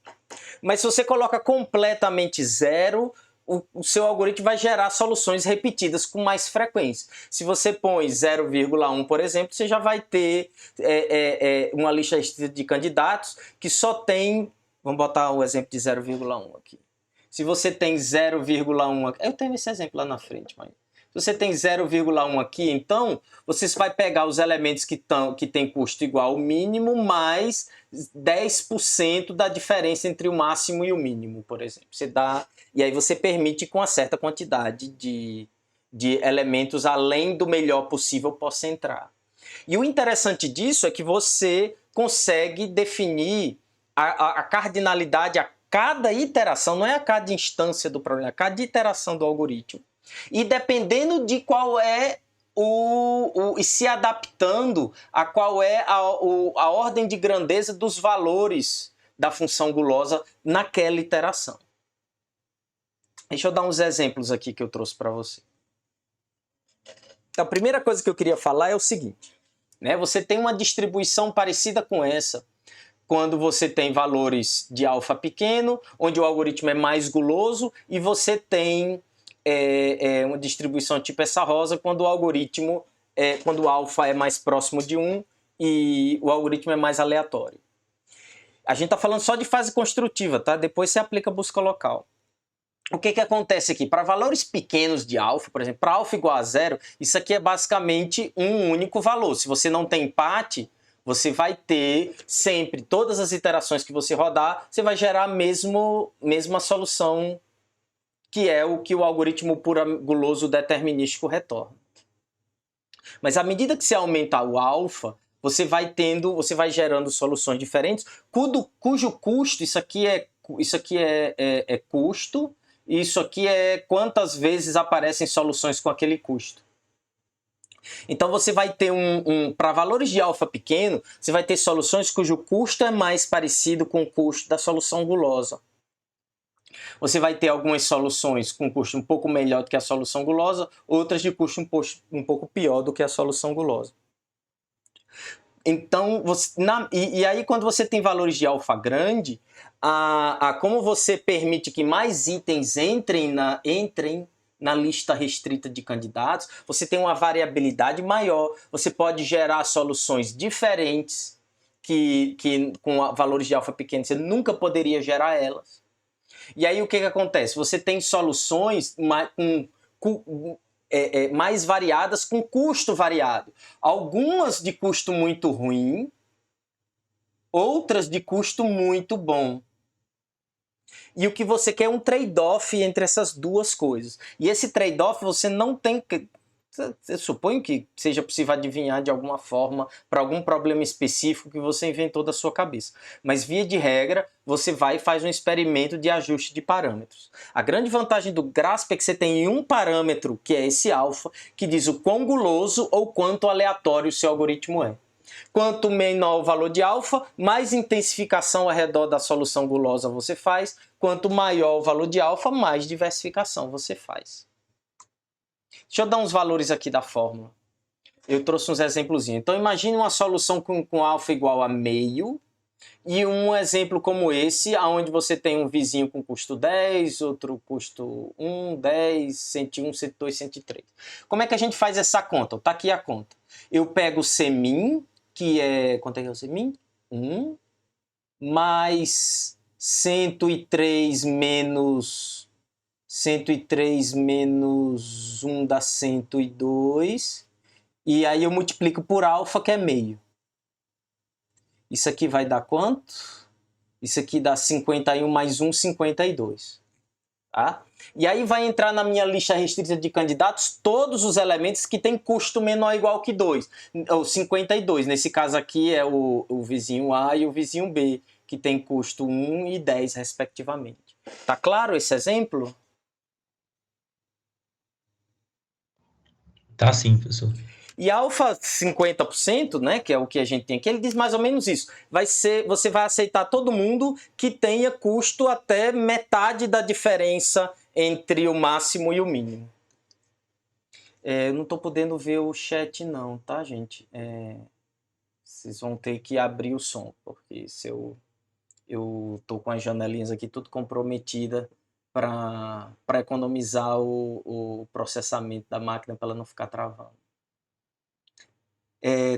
Mas se você coloca completamente 0, o seu algoritmo vai gerar soluções repetidas com mais frequência. Se você põe 0,1, por exemplo, você já vai ter uma lista restrita de candidatos que só tem... Vamos botar o exemplo de 0,1 aqui. Se você tem 0,1 aqui... Eu tenho esse exemplo lá na frente, mas... Se você tem 0,1 aqui, então, você vai pegar os elementos que têm custo igual ao mínimo, mais 10% da diferença entre o máximo e o mínimo, por exemplo. E aí você permite com uma certa quantidade de elementos além do melhor possível possa entrar. E o interessante disso é que você consegue definir a cardinalidade a cada iteração, não é a cada instância do problema, a cada iteração do algoritmo. E dependendo de qual é e se adaptando a qual é a ordem de grandeza dos valores da função gulosa naquela iteração. Deixa eu dar uns exemplos aqui que eu trouxe para você. Então, a primeira coisa que eu queria falar é o seguinte, né? Você tem uma distribuição parecida com essa, quando você tem valores de alfa pequeno, onde o algoritmo é mais guloso, e você tem uma distribuição tipo essa rosa, quando o algoritmo, quando o alfa é mais próximo de 1 e o algoritmo é mais aleatório. A gente está falando só de fase construtiva, tá? Depois você aplica a busca local. O que acontece aqui? Para valores pequenos de alfa, por exemplo, para alfa igual a 0, isso aqui é basicamente um único valor. Se você não tem empate, você vai ter sempre, todas as iterações que você rodar, você vai gerar a mesma solução, que é o que o algoritmo puro guloso determinístico retorna. Mas à medida que você aumenta o alfa, você vai gerando soluções diferentes, cujo custo, isso aqui é custo, e isso aqui é quantas vezes aparecem soluções com aquele custo. Então você vai ter para valores de alfa pequeno, você vai ter soluções cujo custo é mais parecido com o custo da solução gulosa. Você vai ter algumas soluções com custo um pouco melhor do que a solução gulosa, outras de custo um pouco pior do que a solução gulosa. Então, e aí quando você tem valores de alfa grande, como você permite que mais itens entrem na lista restrita de candidatos, você tem uma variabilidade maior, você pode gerar soluções diferentes que com valores de alfa pequeno você nunca poderia gerar elas. E aí o que acontece? Você tem soluções mais variadas com custo variado. Algumas de custo muito ruim, outras de custo muito bom. E o que você quer é um trade-off entre essas duas coisas. E esse trade-off você não tem que... Eu suponho que seja possível adivinhar de alguma forma para algum problema específico que você inventou da sua cabeça. Mas, via de regra, você vai e faz um experimento de ajuste de parâmetros. A grande vantagem do GRASP é que você tem um parâmetro, que é esse alfa, que diz o quão guloso ou quanto aleatório o seu algoritmo é. Quanto menor o valor de alfa, mais intensificação ao redor da solução gulosa você faz. Quanto maior o valor de alfa, mais diversificação você faz. Deixa eu dar uns valores aqui da fórmula. Eu trouxe uns exemplos. Então, imagine uma solução com alfa igual a meio. E um exemplo como esse, onde você tem um vizinho com custo 10, outro custo 1, 10, 101, 102, 103. Como é que a gente faz essa conta? Está aqui a conta. Eu pego o Cmin, que é... Quanto é que é o Cmin? 1, mais 103 menos 1 dá 102. E aí eu multiplico por alfa, que é meio. Isso aqui vai dar quanto? Isso aqui dá 51 mais 1, 52. Tá? E aí vai entrar na minha lista restrita de candidatos todos os elementos que têm custo menor ou igual que 2. Ou 52. Nesse caso aqui é o vizinho A e o vizinho B, que tem custo 1 e 10, respectivamente. Tá claro esse exemplo? Tá sim, professor. E alfa 50%, né, que é o que a gente tem aqui, ele diz mais ou menos isso. Você vai aceitar todo mundo que tenha custo até metade da diferença entre o máximo e o mínimo. Eu não estou podendo ver o chat não, tá, gente? Vocês vão ter que abrir o som, porque se eu estou com as janelinhas aqui tudo comprometida para economizar o processamento da máquina para ela não ficar travando.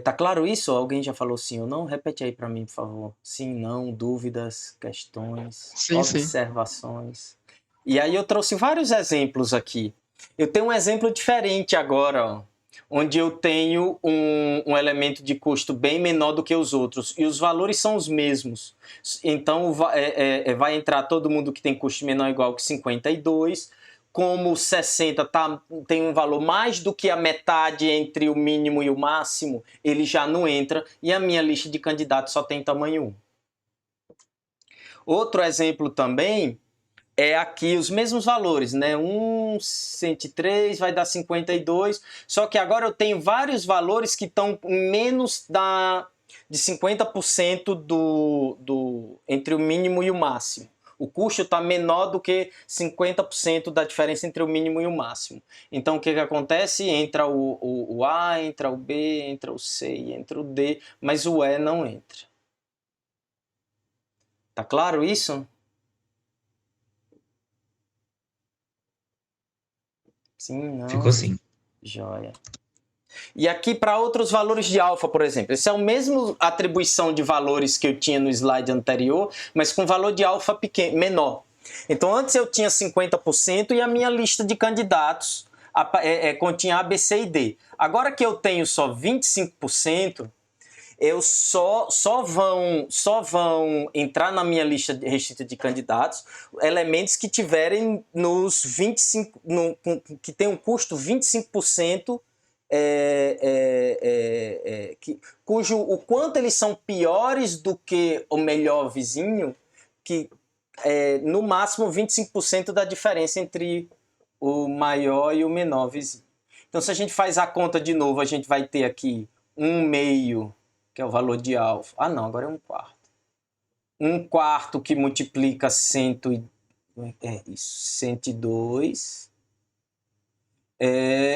Tá claro isso? Alguém já falou sim ou não? Repete aí para mim, por favor. Sim, não, dúvidas, questões, Sim, observações. E aí eu trouxe vários exemplos aqui. Eu tenho um exemplo diferente agora, ó, onde eu tenho um elemento de custo bem menor do que os outros, e os valores são os mesmos. Então vai entrar todo mundo que tem custo menor ou igual que 52, como 60 tem um valor mais do que a metade entre o mínimo e o máximo, ele já não entra, e a minha lista de candidatos só tem tamanho 1. Outro exemplo também é aqui os mesmos valores, né? 103 vai dar 52, só que agora eu tenho vários valores que estão menos de 50% entre o mínimo e o máximo. O custo está menor do que 50% da diferença entre o mínimo e o máximo. Então, o que acontece? Entra o A, entra o B, entra o C e entra o D, mas o E não entra. Tá claro isso? Sim, não? Ficou assim. Joia. E aqui para outros valores de alfa, por exemplo. Esse é o mesmo atribuição de valores que eu tinha no slide anterior, mas com valor de alfa menor. Então, antes eu tinha 50% e a minha lista de candidatos continha A, B, C e D. Agora que eu tenho só 25%, eu só vão entrar na minha lista restrita de candidatos elementos que tiverem nos 25, que tem um custo 25%, cujo o quanto eles são piores do que o melhor vizinho, que no máximo 25% da diferença entre o maior e o menor vizinho. Então, se a gente faz a conta de novo, a gente vai ter aqui 1/2, que é o valor de alfa. Ah, não, agora é 1/4. 1/4 que multiplica 102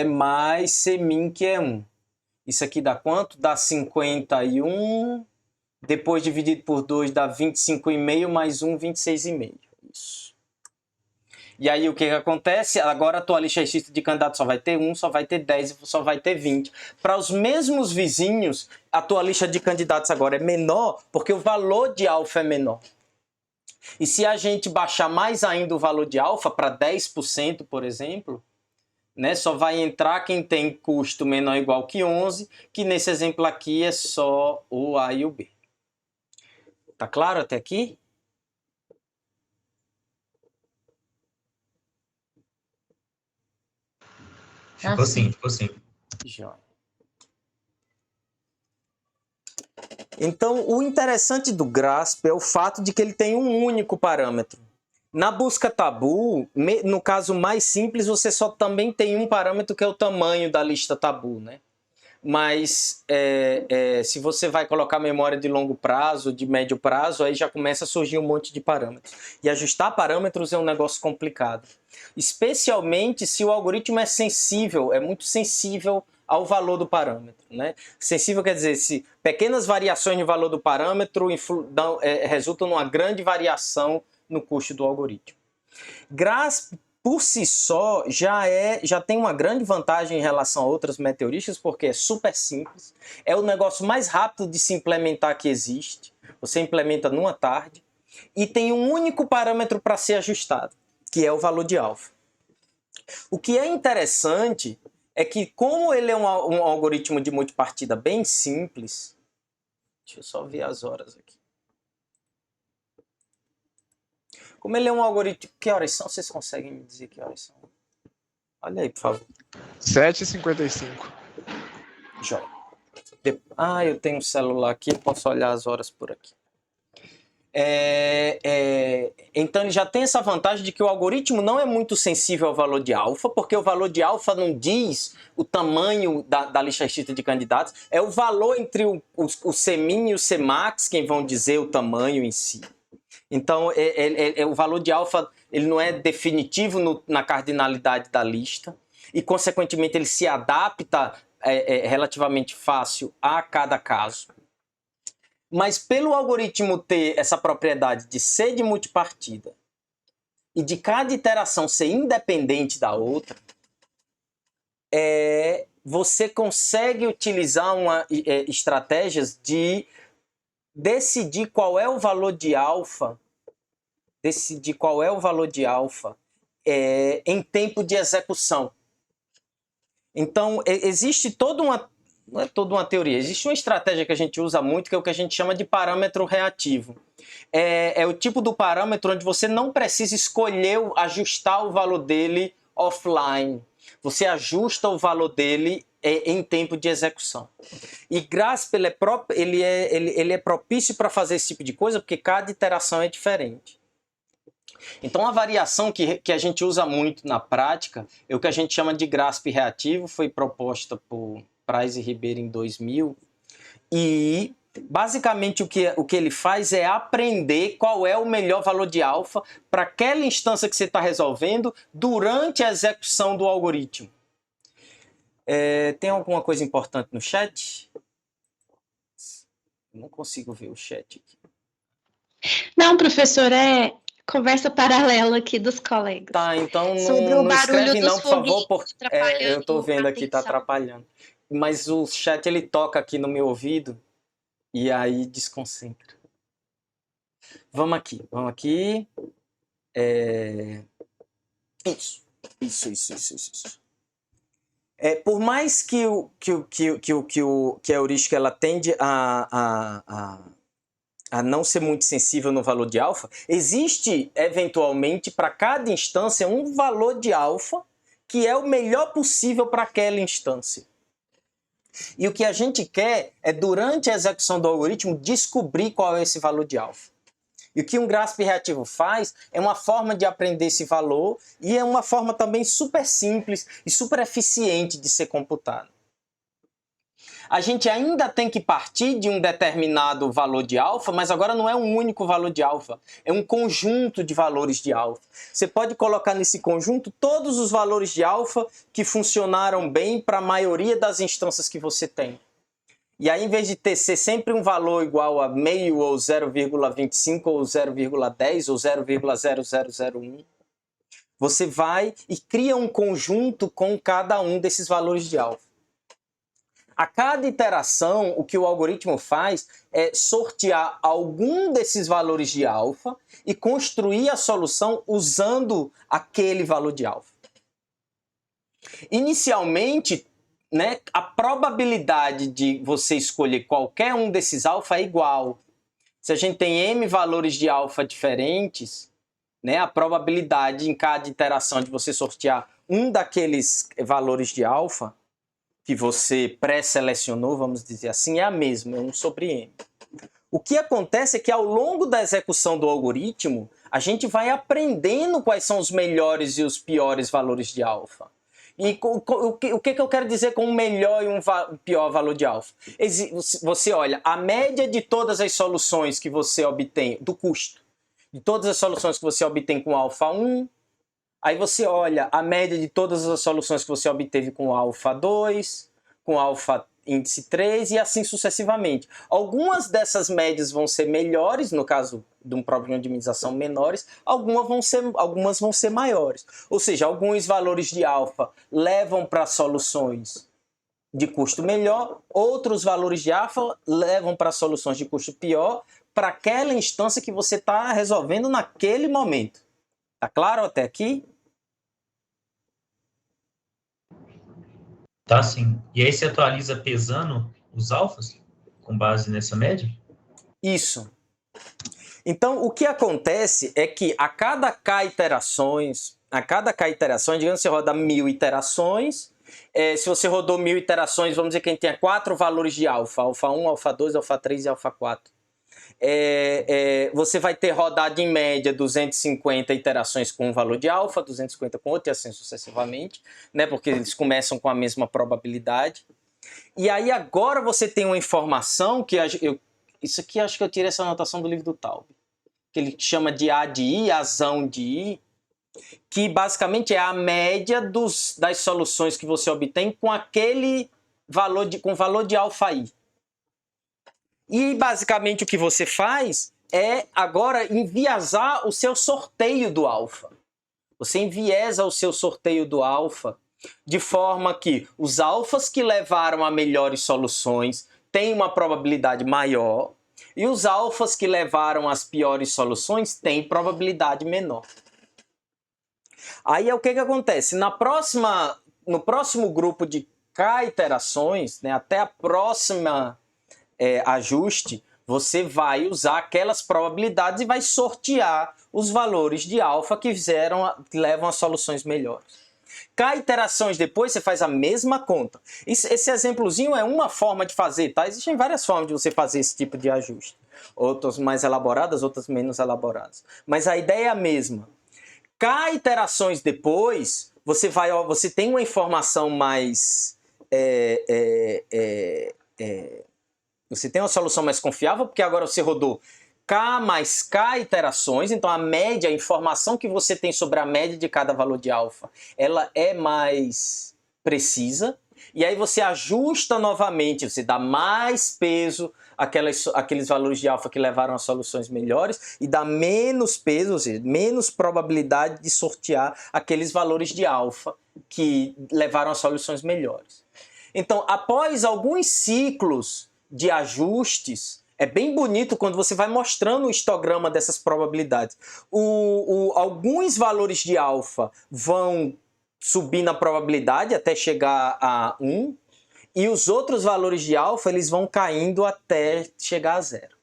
mais Cmin, que é 1. Isso aqui dá quanto? Dá 51. Depois dividido por 2 dá 25,5 mais 1, 26,5. Isso. E aí o que acontece? Agora a tua lista restrita de candidatos só vai ter 1, só vai ter 10, só vai ter 20. Para os mesmos vizinhos, a tua lista de candidatos agora é menor porque o valor de alfa é menor. E se a gente baixar mais ainda o valor de alfa para 10%, por exemplo, né, só vai entrar quem tem custo menor ou igual que 11, que nesse exemplo aqui é só o A e o B. Tá claro até aqui? Ficou assim, ficou assim. Joia. Então, o interessante do GRASP é o fato de que ele tem um único parâmetro. Na busca tabu, no caso mais simples, você só também tem um parâmetro que é o tamanho da lista tabu, né? Mas se você vai colocar memória de longo prazo, de médio prazo, aí já começa a surgir um monte de parâmetros. E ajustar parâmetros é um negócio complicado. Especialmente se o algoritmo é sensível, é muito sensível ao valor do parâmetro, né? Sensível quer dizer, se pequenas variações no valor do parâmetro resultam numa grande variação no custo do algoritmo. GRASP, por si só, já tem uma grande vantagem em relação a outras meteorísticas, porque é super simples, é o negócio mais rápido de se implementar que existe, você implementa numa tarde, e tem um único parâmetro para ser ajustado, que é o valor de alfa. O que é interessante é que, como ele é um algoritmo de multipartida bem simples, deixa eu só ver as horas aqui. Como ele é um algoritmo... Que horas são? Vocês conseguem me dizer que horas são? Olha aí, por favor. 7h55. Joia. Eu tenho um celular aqui, eu posso olhar as horas por aqui. Então ele já tem essa vantagem de que o algoritmo não é muito sensível ao valor de alfa, porque o valor de alfa não diz o tamanho da lista restrita de candidatos, é o valor entre o Cmin e o Cmax quem vão dizer o tamanho em si. Então o valor de alfa ele não é definitivo na cardinalidade da lista e consequentemente ele se adapta relativamente fácil a cada caso. Mas pelo algoritmo ter essa propriedade de ser de multipartida e de cada iteração ser independente da outra, você consegue utilizar estratégias de decidir qual é o valor de alfa, em tempo de execução. Então, existe toda uma... Não é toda uma teoria, existe uma estratégia que a gente usa muito, que é o que a gente chama de parâmetro reativo. É o tipo do parâmetro onde você não precisa escolher, ajustar o valor dele offline. Você ajusta o valor dele em tempo de execução. E GRASP ele é propício para fazer esse tipo de coisa, porque cada iteração é diferente. Então, a variação que a gente usa muito na prática é o que a gente chama de GRASP reativo, foi proposta por Price e Ribeiro em 2000, e basicamente o que ele faz é aprender qual é o melhor valor de alfa para aquela instância que você está resolvendo durante a execução do algoritmo. Tem alguma coisa importante no chat? Não consigo ver o chat aqui. Não, professor, é conversa paralela aqui dos colegas. Tá, então Sobre o não barulho escreve não, dos por favor, foguinhos porque atrapalhando eu estou vendo a aqui, tá atenção. atrapalhando. Mas o chat ele toca aqui no meu ouvido e aí desconcentra. Vamos aqui. Isso. Por mais que a heurística ela tende a não ser muito sensível no valor de alfa, existe eventualmente para cada instância um valor de alfa que é o melhor possível para aquela instância. E o que a gente quer é, durante a execução do algoritmo, descobrir qual é esse valor de alfa. E o que um GRASP reativo faz é uma forma de aprender esse valor e é uma forma também super simples e super eficiente de ser computado. A gente ainda tem que partir de um determinado valor de alfa, mas agora não é um único valor de alfa, é um conjunto de valores de alfa. Você pode colocar nesse conjunto todos os valores de alfa que funcionaram bem para a maioria das instâncias que você tem. E aí, em vez de ser sempre um valor igual a meio, ou 0,25, ou 0,10, ou 0,0001, você vai e cria um conjunto com cada um desses valores de alfa. A cada iteração, o que o algoritmo faz é sortear algum desses valores de alfa e construir a solução usando aquele valor de alfa. Inicialmente, né, a probabilidade de você escolher qualquer um desses alfa é igual. Se a gente tem m valores de alfa diferentes, né, a probabilidade em cada iteração de você sortear um daqueles valores de alfa que você pré-selecionou, vamos dizer assim, é a mesma, é 1 sobre m. O que acontece é que ao longo da execução do algoritmo, a gente vai aprendendo quais são os melhores e os piores valores de alfa. E o que eu quero dizer com um melhor e um pior valor de alfa? Você olha a média de todas as soluções que você obtém, do custo, de todas as soluções que você obtém com alfa 1, aí você olha a média de todas as soluções que você obteve com alfa 2, com alfa índice 3 e assim sucessivamente. Algumas dessas médias vão ser melhores, no caso de um problema de minimização menores, algumas vão ser maiores. Ou seja, alguns valores de alfa levam para soluções de custo melhor, outros valores de alfa levam para soluções de custo pior, para aquela instância que você está resolvendo naquele momento. Tá claro até aqui? Tá, sim. E aí você atualiza pesando os alfas com base nessa média? Isso. Então, o que acontece é que a cada K iterações, digamos que você roda 1000 iterações, se você rodou 1000 iterações, vamos dizer que a gente tenha 4 valores de alfa, alfa 1, alfa 2, alfa 3 e alfa 4. Você vai ter rodado em média 250 iterações com um valor de alfa, 250 com outro e assim sucessivamente, né, porque eles começam com a mesma probabilidade. E aí agora você tem uma informação que isso aqui acho que eu tirei essa anotação do livro do Taub, que ele chama de A de I, azão de I, que basicamente é a média das soluções que você obtém com aquele valor com valor de alfa I. E basicamente o que você faz é agora enviesar o seu sorteio do alfa. Você enviesa o seu sorteio do alfa de forma que os alfas que levaram a melhores soluções têm uma probabilidade maior e os alfas que levaram as piores soluções têm probabilidade menor. Aí o que acontece? No próximo grupo de K iterações, né, até a próxima ajuste, você vai usar aquelas probabilidades e vai sortear os valores de alfa que levam a soluções melhores. K iterações depois, você faz a mesma conta. Esse exemplozinho é uma forma de fazer, tá? Existem várias formas de você fazer esse tipo de ajuste. Outras mais elaboradas, outras menos elaboradas. Mas a ideia é a mesma. K iterações depois, você tem uma informação mais... você tem uma solução mais confiável, porque agora você rodou K mais K iterações, então a média, a informação que você tem sobre a média de cada valor de alfa, ela é mais precisa, e aí você ajusta novamente, você dá mais peso àqueles valores de alfa que levaram a soluções melhores, e dá menos peso, ou seja, menos probabilidade de sortear aqueles valores de alfa que levaram a soluções melhores. Então, após alguns ciclos de ajustes, é bem bonito quando você vai mostrando o histograma dessas probabilidades. Alguns valores de alfa vão subir na probabilidade até chegar a 1, e os outros valores de alfa eles vão caindo até chegar a 0.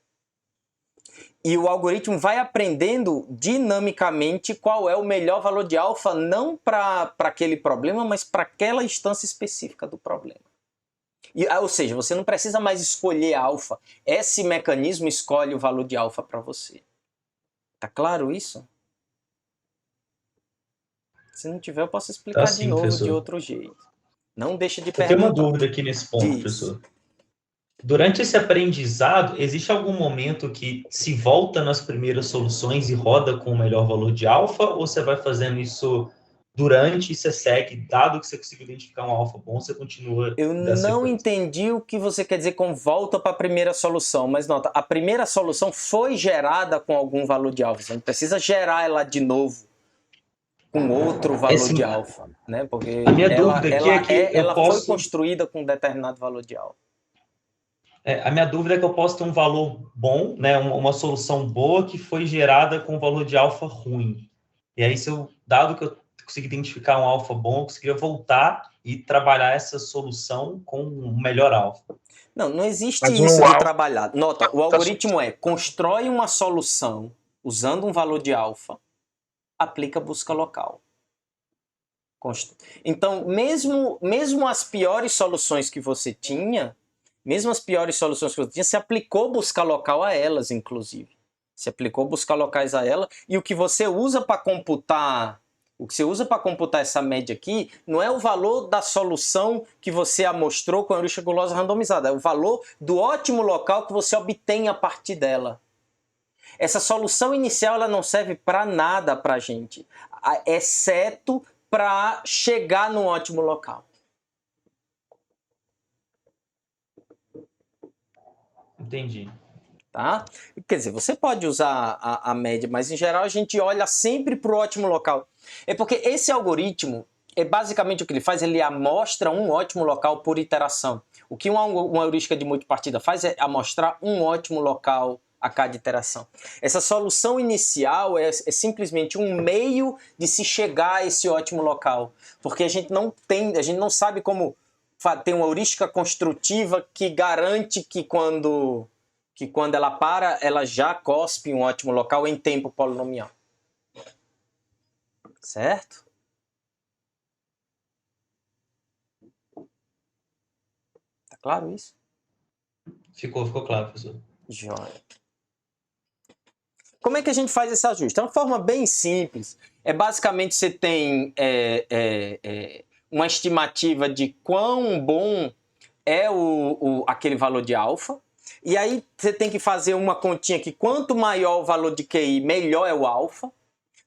E o algoritmo vai aprendendo dinamicamente qual é o melhor valor de alfa, não para aquele problema, mas para aquela instância específica do problema. Ou seja, você não precisa mais escolher alfa. Esse mecanismo escolhe o valor de alfa para você. Tá claro isso? Se não tiver, eu posso explicar sim, de novo, professor. de outro jeito. Não deixa de Eu perguntar. tenho uma dúvida aqui nesse ponto, professor. Durante esse aprendizado, existe algum momento que se volta nas primeiras soluções e roda com o melhor valor de alfa, ou você vai fazendo isso durante e você segue, dado que você conseguiu identificar um alfa bom, você continua... Eu não entendi o que você quer dizer com volta para a primeira solução, mas nota, a primeira solução foi gerada com algum valor de alfa. Você não precisa gerar ela de novo com outro valor de alfa, né? Porque a minha dúvida aqui é que ela foi construída com um determinado valor de alfa. A minha dúvida é que eu posso ter um valor bom, né, uma solução boa que foi gerada com um valor de alfa ruim. E aí, dado que eu consegui identificar um alfa bom, eu conseguiria voltar e trabalhar essa solução com um melhor alfa. Não existe isso de trabalhar. Nota, o algoritmo constrói uma solução usando um valor de alfa, aplica busca local. Então, mesmo as piores soluções que você tinha, se aplicou busca local a elas, inclusive. Se aplicou busca locais a ela, e o que você usa para computar, essa média aqui, não é o valor da solução que você amostrou com a heurística gulosa randomizada, é o valor do ótimo local que você obtém a partir dela. Essa solução inicial ela não serve para nada para a gente, exceto para chegar no ótimo local. Entendi. Tá? Quer dizer, você pode usar a média, mas em geral a gente olha sempre para o ótimo local. É porque esse algoritmo, basicamente o que ele faz, ele amostra um ótimo local por iteração. O que uma heurística de multipartida faz é amostrar um ótimo local a cada iteração. Essa solução inicial é simplesmente um meio de se chegar a esse ótimo local, porque a gente não sabe como ter uma heurística construtiva que garante que quando ela para, ela já cospe um ótimo local em tempo polinomial. Certo? Tá claro isso? Ficou claro, professor. Joia. Como é que a gente faz esse ajuste? É uma forma bem simples. Basicamente você tem uma estimativa de quão bom é aquele valor de alfa. E aí você tem que fazer uma continha que quanto maior o valor de QI, melhor é o alfa.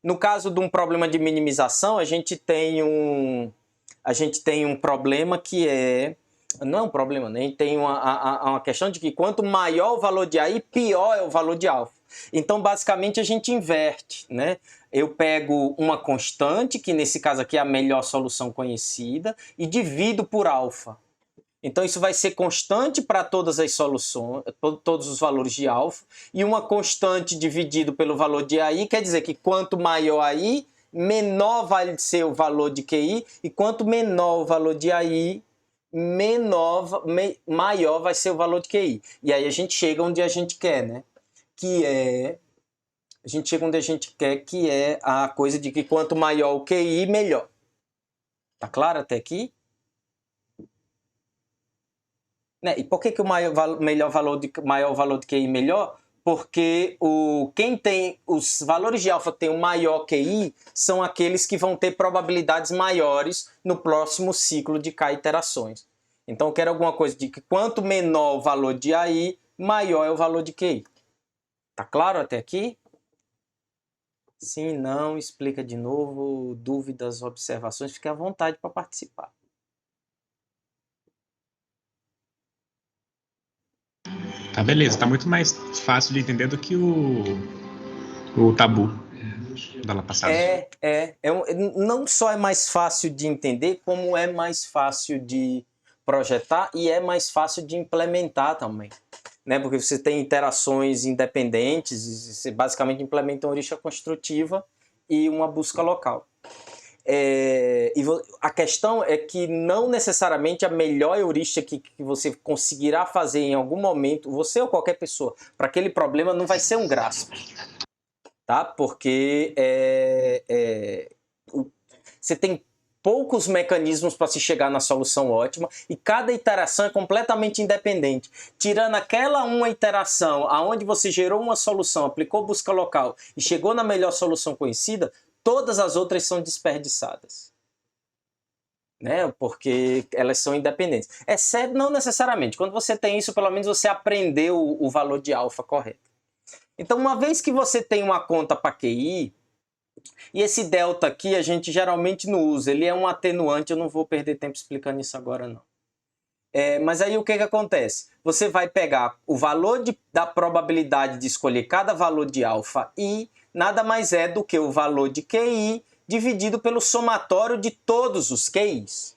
No caso de um problema de minimização, a gente tem um problema que não é um problema, né? A gente tem uma questão de que quanto maior o valor de AI, pior é o valor de alfa. Então, basicamente, a gente inverte, né? Eu pego uma constante, que nesse caso aqui é a melhor solução conhecida, e divido por alfa. Então, isso vai ser constante para todas as soluções, todos os valores de alfa, e uma constante dividido pelo valor de AI, quer dizer que quanto maior AI, menor vai ser o valor de QI, e quanto menor o valor de AI, maior vai ser o valor de QI. E aí a gente chega onde a gente quer, né? Que é a coisa de que quanto maior o QI, melhor. Tá claro até aqui? Né? E por que o maior valor de QI melhor? porque quem tem os valores de alfa que tem o maior QI são aqueles que vão ter probabilidades maiores no próximo ciclo de K iterações. Então, eu quero alguma coisa de que quanto menor o valor de AI, maior é o valor de QI. Tá claro até aqui? Sim, não, explica de novo, dúvidas, observações, fique à vontade para participar. Tá, beleza. Tá muito mais fácil de entender do que o tabu da aula passada. Não só é mais fácil de entender, como é mais fácil de projetar e é mais fácil de implementar também. Né? Porque você tem interações independentes, você basicamente implementa uma heurística construtiva e uma busca local. A questão é que não necessariamente a melhor heurística que você conseguirá fazer em algum momento, você ou qualquer pessoa, para aquele problema não vai ser um GRASP. Tá? Porque você tem poucos mecanismos para se chegar na solução ótima e cada iteração é completamente independente. Tirando aquela uma iteração aonde você gerou uma solução, aplicou busca local e chegou na melhor solução conhecida, todas as outras são desperdiçadas. Né? Porque elas são independentes. Exceto, não necessariamente. Quando você tem isso, pelo menos você aprendeu o valor de alfa correto. Então, uma vez que você tem uma conta para QI, e esse delta aqui a gente geralmente não usa, ele é um atenuante, eu não vou perder tempo explicando isso agora não. Mas aí o que acontece? Você vai pegar o valor da probabilidade de escolher cada valor de alfa e nada mais é do que o valor de QI dividido pelo somatório de todos os QIs.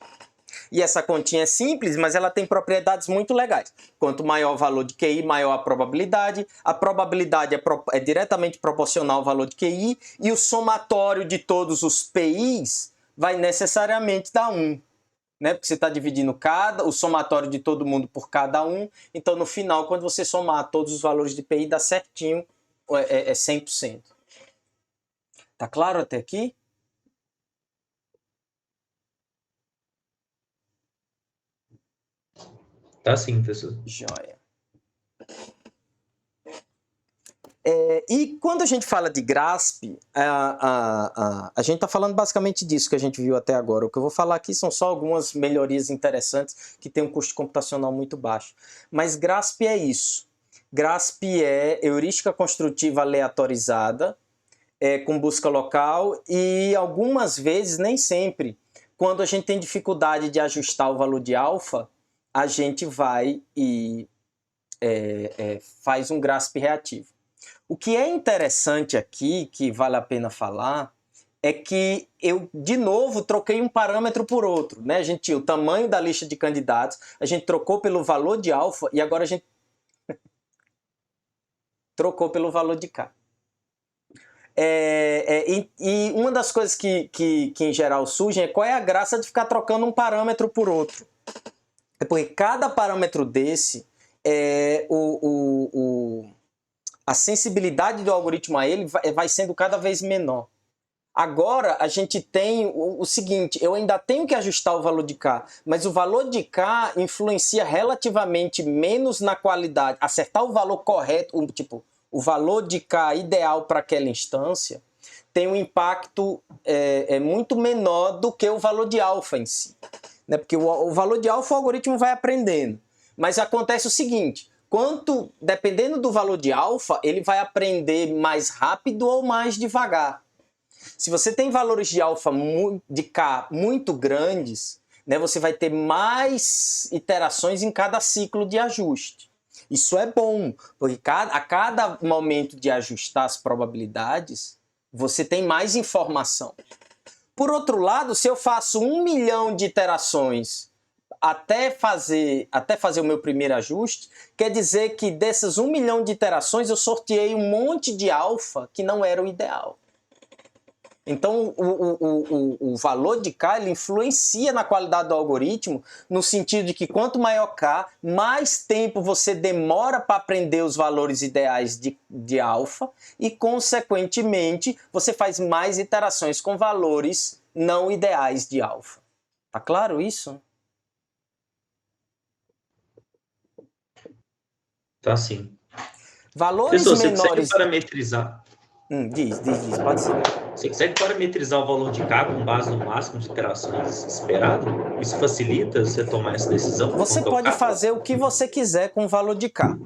E essa continha é simples, mas ela tem propriedades muito legais. Quanto maior o valor de QI, maior a probabilidade. A probabilidade é diretamente proporcional ao valor de QI. E o somatório de todos os PIs vai necessariamente dar 1. Né? Porque você está dividindo o somatório de todo mundo por cada um. Então, no final, quando você somar todos os valores de PI, dá certinho, 100%. Tá claro até aqui? Tá sim, professor. Joia. E quando a gente fala de GRASP, a gente está falando basicamente disso que a gente viu até agora. O que eu vou falar aqui são só algumas melhorias interessantes que têm um custo computacional muito baixo. Mas GRASP é isso. GRASP é heurística construtiva aleatorizada, com busca local e algumas vezes, nem sempre, quando a gente tem dificuldade de ajustar o valor de alfa, a gente vai e faz um GRASP reativo. O que é interessante aqui, que vale a pena falar, é que eu, de novo, troquei um parâmetro por outro. Né? A gente tinha o tamanho da lista de candidatos, a gente trocou pelo valor de alfa e agora a gente trocou pelo valor de K. E uma das coisas que em geral surgem é qual é a graça de ficar trocando um parâmetro por outro. É porque cada parâmetro desse, a sensibilidade do algoritmo a ele vai sendo cada vez menor. Agora a gente tem o seguinte, eu ainda tenho que ajustar o valor de K, mas o valor de K influencia relativamente menos na qualidade. Acertar o valor correto, o valor de K ideal para aquela instância, tem um impacto muito menor do que o valor de alfa em si. Né? Porque o valor de alfa o algoritmo vai aprendendo. Mas acontece o seguinte, dependendo do valor de alfa, ele vai aprender mais rápido ou mais devagar. Se você tem valores de alfa de K muito grandes, né, você vai ter mais iterações em cada ciclo de ajuste. Isso é bom, porque a cada momento de ajustar as probabilidades, você tem mais informação. Por outro lado, se eu faço 1 milhão de iterações até fazer o meu primeiro ajuste, quer dizer que dessas 1 milhão de iterações eu sorteei um monte de alfa que não era o ideal. Então, o valor de K ele influencia na qualidade do algoritmo, no sentido de que quanto maior K, mais tempo você demora para aprender os valores ideais de alfa e, consequentemente, você faz mais iterações com valores não ideais de alfa. Tá claro isso? Tá sim. Valores Professor, você menores... consegue parametrizar? Diz, pode ser. Você consegue parametrizar o valor de K com base no máximo de iterações esperado? Isso facilita você tomar essa decisão? Você pode fazer o que você quiser com o valor de K.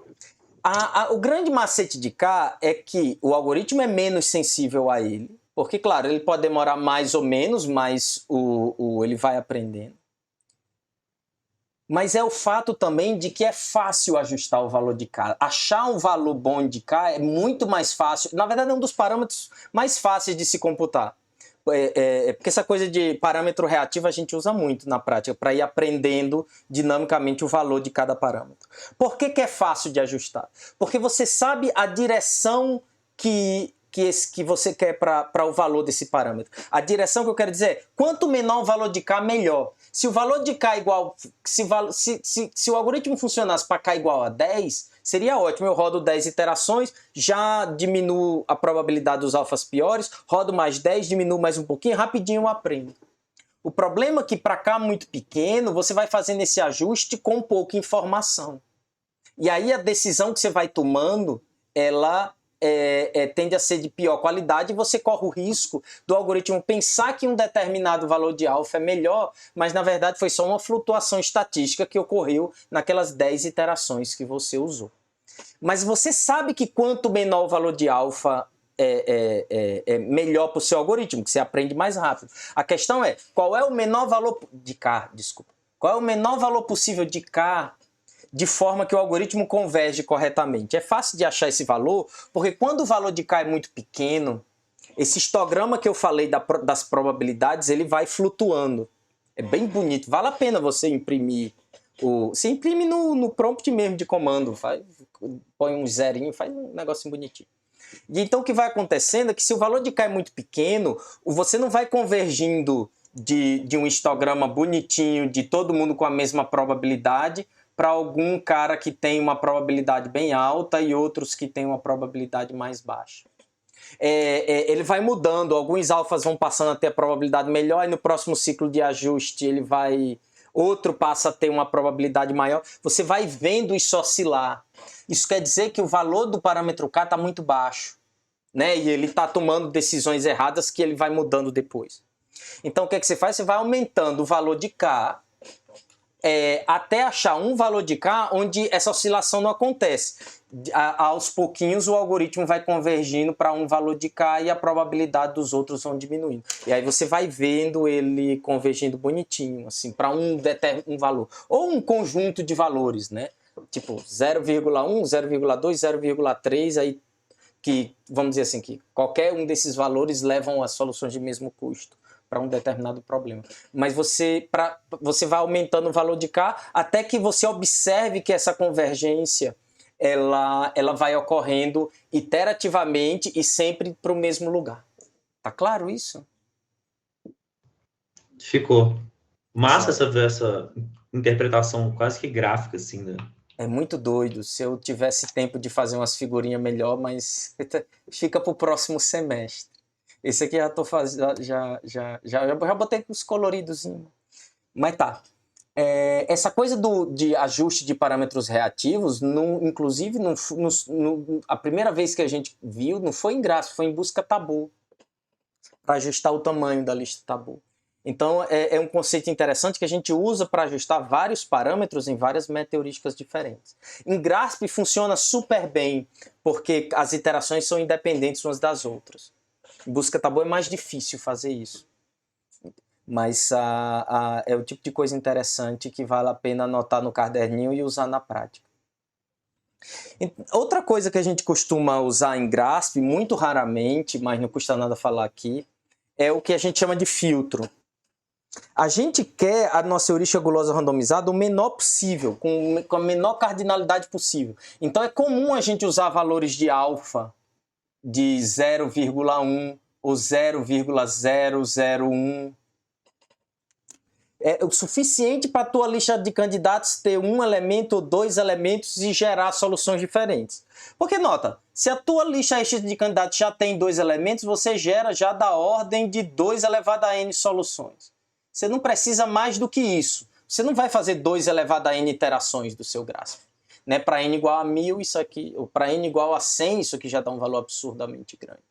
O grande macete de K é que o algoritmo é menos sensível a ele, porque, claro, ele pode demorar mais ou menos, mas ele vai aprendendo. Mas é o fato também de que é fácil ajustar o valor de K. Achar um valor bom de K é muito mais fácil. Na verdade, é um dos parâmetros mais fáceis de se computar. Porque essa coisa de parâmetro reativo a gente usa muito na prática, para ir aprendendo dinamicamente o valor de cada parâmetro. Por que é fácil de ajustar? Porque você sabe a direção que você quer para o valor desse parâmetro. A direção que eu quero dizer é, quanto menor o valor de K, melhor. Se o valor de K é igual... Se o algoritmo funcionasse para K igual a 10, seria ótimo. Eu rodo 10 iterações, já diminuo a probabilidade dos alfas piores, rodo mais 10, diminuo mais um pouquinho, rapidinho eu aprendo. O problema é que para K muito pequeno, você vai fazendo esse ajuste com pouca informação. E aí a decisão que você vai tomando, ela... tende a ser de pior qualidade e você corre o risco do algoritmo pensar que um determinado valor de alfa é melhor, mas na verdade foi só uma flutuação estatística que ocorreu naquelas 10 iterações que você usou. Mas você sabe que quanto menor o valor de alfa é melhor para o seu algoritmo, que você aprende mais rápido. A questão é, qual é o menor valor de K, desculpa. Qual é o menor valor possível de K de forma que o algoritmo converge corretamente? É fácil de achar esse valor, porque quando o valor de K é muito pequeno, esse histograma que eu falei das probabilidades, ele vai flutuando. É bem bonito, vale a pena você imprimir. Você imprime no prompt mesmo de comando, põe um zerinho, faz um negocinho bonitinho. E então o que vai acontecendo é que se o valor de K é muito pequeno, você não vai convergindo de um histograma bonitinho, de todo mundo com a mesma probabilidade, para algum cara que tem uma probabilidade bem alta e outros que têm uma probabilidade mais baixa. Ele vai mudando, alguns alfas vão passando a ter a probabilidade melhor e no próximo ciclo de ajuste outro passa a ter uma probabilidade maior. Você vai vendo isso oscilar. Isso quer dizer que o valor do parâmetro K está muito baixo, né? E ele está tomando decisões erradas que ele vai mudando depois. Então o que você faz? Você vai aumentando o valor de K até achar um valor de K onde essa oscilação não acontece. Aos pouquinhos o algoritmo vai convergindo para um valor de K e a probabilidade dos outros vão diminuindo. E aí você vai vendo ele convergindo bonitinho, assim, para um valor. Ou um conjunto de valores, né? Tipo 0,1, 0,2, 0,3, aí que, vamos dizer assim, que qualquer um desses valores levam a soluções de mesmo custo para um determinado problema. Mas você vai aumentando o valor de K até que você observe que essa convergência ela vai ocorrendo iterativamente e sempre para o mesmo lugar. Tá claro isso? Ficou. Massa essa interpretação quase que gráfica, assim, né? É muito doido. Se eu tivesse tempo de fazer umas figurinhas melhor, mas fica para o próximo semestre. Esse aqui já tô fazendo, já botei com os coloridozinhos. Mas tá. Essa coisa de ajuste de parâmetros reativos, inclusive, a primeira vez que a gente viu, não foi em Grasp, foi em busca tabu, para ajustar o tamanho da lista tabu. Então, é um conceito interessante que a gente usa para ajustar vários parâmetros em várias metaheurísticas diferentes. Em Grasp funciona super bem, porque as iterações são independentes umas das outras. Em busca tabu é mais difícil fazer isso. Mas é o tipo de coisa interessante que vale a pena anotar no caderninho e usar na prática. Outra coisa que a gente costuma usar em Grasp, muito raramente, mas não custa nada falar aqui, é o que a gente chama de filtro. A gente quer a nossa heurística gulosa randomizada o menor possível, com a menor cardinalidade possível. Então é comum a gente usar valores de alfa de 0,1 ou 0,001. É o suficiente para a tua lista de candidatos ter um elemento ou dois elementos e gerar soluções diferentes. Porque nota, se a tua lista de candidatos já tem dois elementos, você gera já da ordem de 2 elevado a n soluções. Você não precisa mais do que isso. Você não vai fazer 2 elevado a n iterações do seu Grasp. né? Para n igual a 1000, isso aqui, ou para n igual a 100, isso aqui já dá um valor absurdamente grande.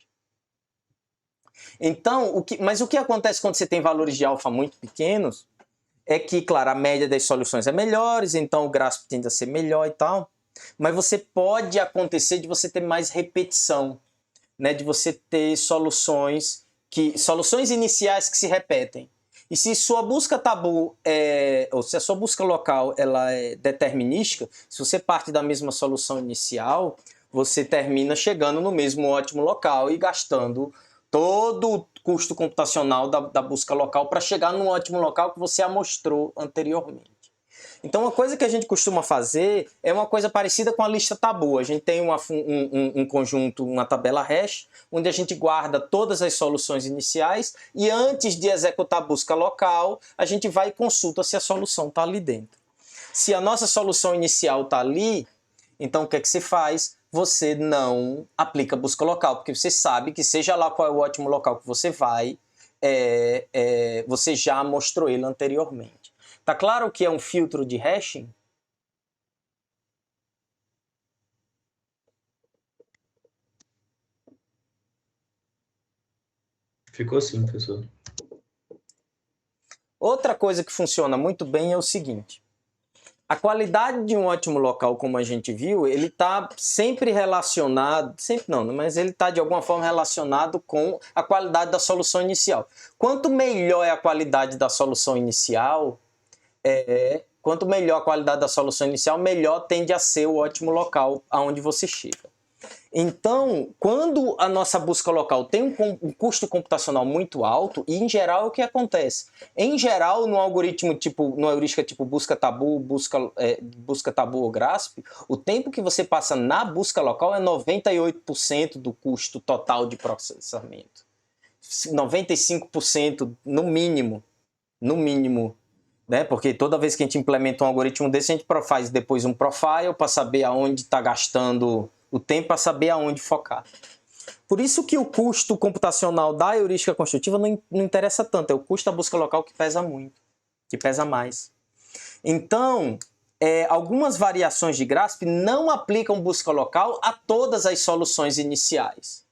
Então, mas o que acontece quando você tem valores de alfa muito pequenos é que, claro, a média das soluções é melhores, então o GRASP tende a ser melhor e tal, mas pode acontecer de você ter mais repetição, né? De você ter soluções iniciais que se repetem. E se sua busca tabu ou se a sua busca local ela é determinística, se você parte da mesma solução inicial, você termina chegando no mesmo ótimo local e gastando todo o custo computacional da busca local para chegar no ótimo local que você amostrou anteriormente. Então, uma coisa que a gente costuma fazer é uma coisa parecida com a lista tabu. A gente tem um conjunto, uma tabela hash, onde a gente guarda todas as soluções iniciais e antes de executar a busca local, a gente vai e consulta se a solução está ali dentro. Se a nossa solução inicial está ali, então o que é que você faz? Você não aplica busca local, porque você sabe que seja lá qual é o ótimo local que você vai, você já mostrou ele anteriormente. Tá claro que é um filtro de hashing? Ficou sim, professor. Outra coisa que funciona muito bem é o seguinte. A qualidade de um ótimo local, como a gente viu, ele está sempre relacionado, sempre não, mas ele está de alguma forma relacionado com a qualidade da solução inicial. Quanto melhor é a qualidade da solução inicial, quanto melhor a qualidade da solução inicial, melhor tende a ser o ótimo local aonde você chega. Então, quando a nossa busca local tem um custo computacional muito alto, e em geral o que acontece? Em geral, no algoritmo no heurística tipo busca tabu ou GRASP, o tempo que você passa na busca local é 98% do custo total de processamento. 95% no mínimo. No mínimo. Né? Porque toda vez que a gente implementa um algoritmo desse, a gente faz depois um profile para saber aonde está gastando o tempo, para saber aonde focar. Por isso que o custo computacional da heurística construtiva não interessa tanto, é o custo da busca local que pesa muito, que pesa mais. Então, algumas variações de GRASP não aplicam busca local a todas as soluções iniciais.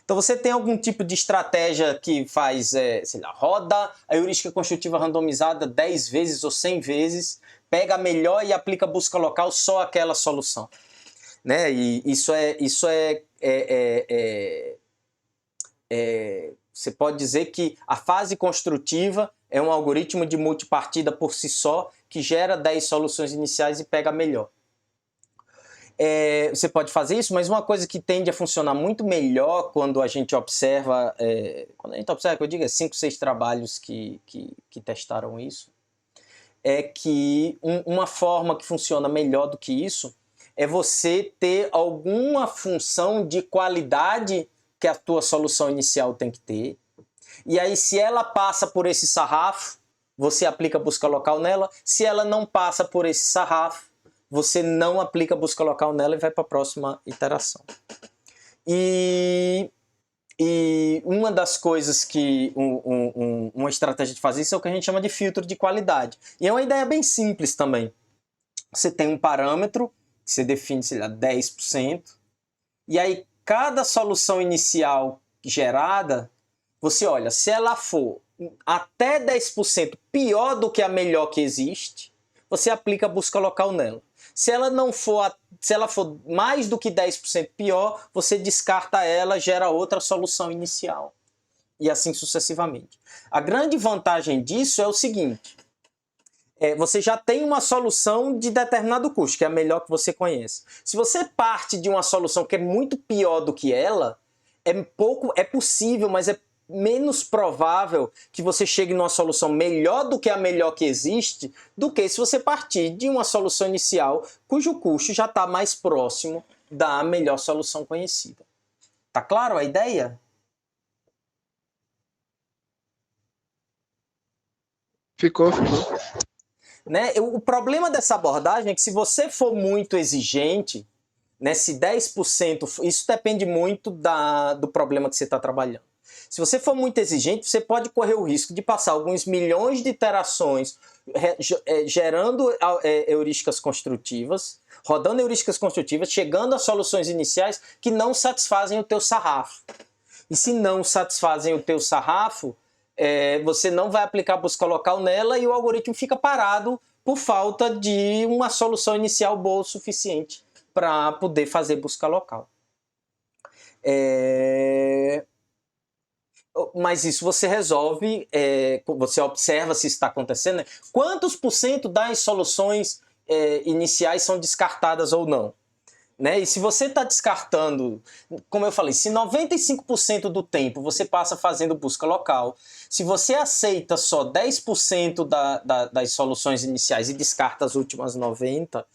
Então você tem algum tipo de estratégia que faz, sei lá, roda a heurística construtiva randomizada 10 vezes ou 100 vezes, pega a melhor e aplica busca local só àquela solução. Né? E você pode dizer que a fase construtiva é um algoritmo de multipartida por si só que gera 10 soluções iniciais e pega a melhor. Você pode fazer isso, mas uma coisa que tende a funcionar muito melhor quando a gente observa, que eu digo 5, 6 trabalhos que testaram isso, é que uma forma que funciona melhor do que isso é você ter alguma função de qualidade que a tua solução inicial tem que ter. E aí, se ela passa por esse sarrafo, você aplica busca local nela. Se ela não passa por esse sarrafo, você não aplica busca local nela e vai para a próxima iteração. E uma das coisas que uma estratégia de fazer isso é o que a gente chama de filtro de qualidade. E é uma ideia bem simples também. Você tem um parâmetro que você define, sei lá, 10%, e aí cada solução inicial gerada, você olha, se ela for até 10% pior do que a melhor que existe, você aplica a busca local nela. Se ela for mais do que 10% pior, você descarta ela, gera outra solução inicial. E assim sucessivamente. A grande vantagem disso é o seguinte: você já tem uma solução de determinado custo, que é a melhor que você conhece. Se você parte de uma solução que é muito pior do que ela, é possível, mas é menos provável que você chegue numa solução melhor do que a melhor que existe, do que se você partir de uma solução inicial cujo custo já está mais próximo da melhor solução conhecida. Tá claro a ideia? Ficou. Né? O problema dessa abordagem é que se você for muito exigente, né, se 10%, isso depende muito do problema que você está trabalhando. Se você for muito exigente, você pode correr o risco de passar alguns milhões de iterações gerando heurísticas construtivas, rodando heurísticas construtivas, chegando a soluções iniciais que não satisfazem o teu sarrafo. E se não satisfazem o teu sarrafo, você não vai aplicar busca local nela e o algoritmo fica parado por falta de uma solução inicial boa o suficiente para poder fazer busca local. Mas isso você resolve, você observa se está acontecendo, né? Quantos % das soluções iniciais são descartadas ou não? Né? E se você está descartando, como eu falei, se 95% do tempo você passa fazendo busca local, se você aceita só 10% das soluções iniciais e descarta as últimas 90%,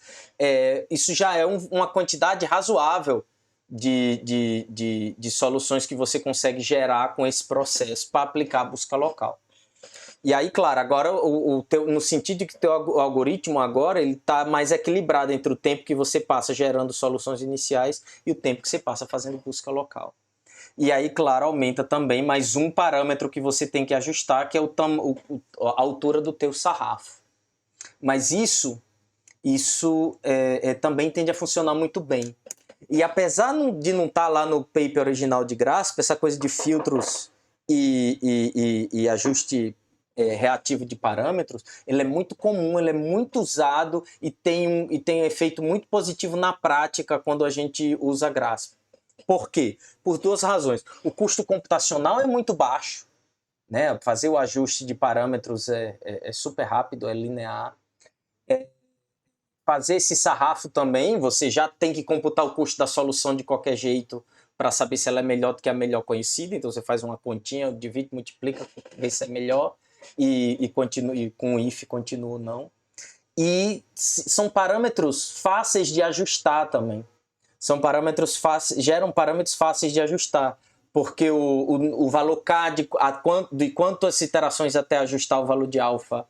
isso já é uma quantidade razoável de soluções que você consegue gerar com esse processo para aplicar a busca local. E aí, claro, agora no sentido de que o teu algoritmo agora ele está mais equilibrado entre o tempo que você passa gerando soluções iniciais e o tempo que você passa fazendo busca local. E aí, claro, aumenta também mais um parâmetro que você tem que ajustar, que é a altura do teu sarrafo. Mas isso também tende a funcionar muito bem. E apesar de não estar lá no paper original de Grasp, essa coisa de filtros e ajuste reativo de parâmetros, ele é muito comum, ele é muito usado e tem um efeito muito positivo na prática quando a gente usa Grasp. Por quê? Por duas razões. O custo computacional é muito baixo, né? Fazer o ajuste de parâmetros é super rápido, é linear. Fazer esse sarrafo também, você já tem que computar o custo da solução de qualquer jeito para saber se ela é melhor do que a melhor conhecida. Então você faz uma continha, divide, multiplica, vê se é melhor e com if continua ou não. E são parâmetros fáceis de ajustar também. São parâmetros geram parâmetros fáceis de ajustar, porque o valor K de quantas iterações até ajustar o valor de alfa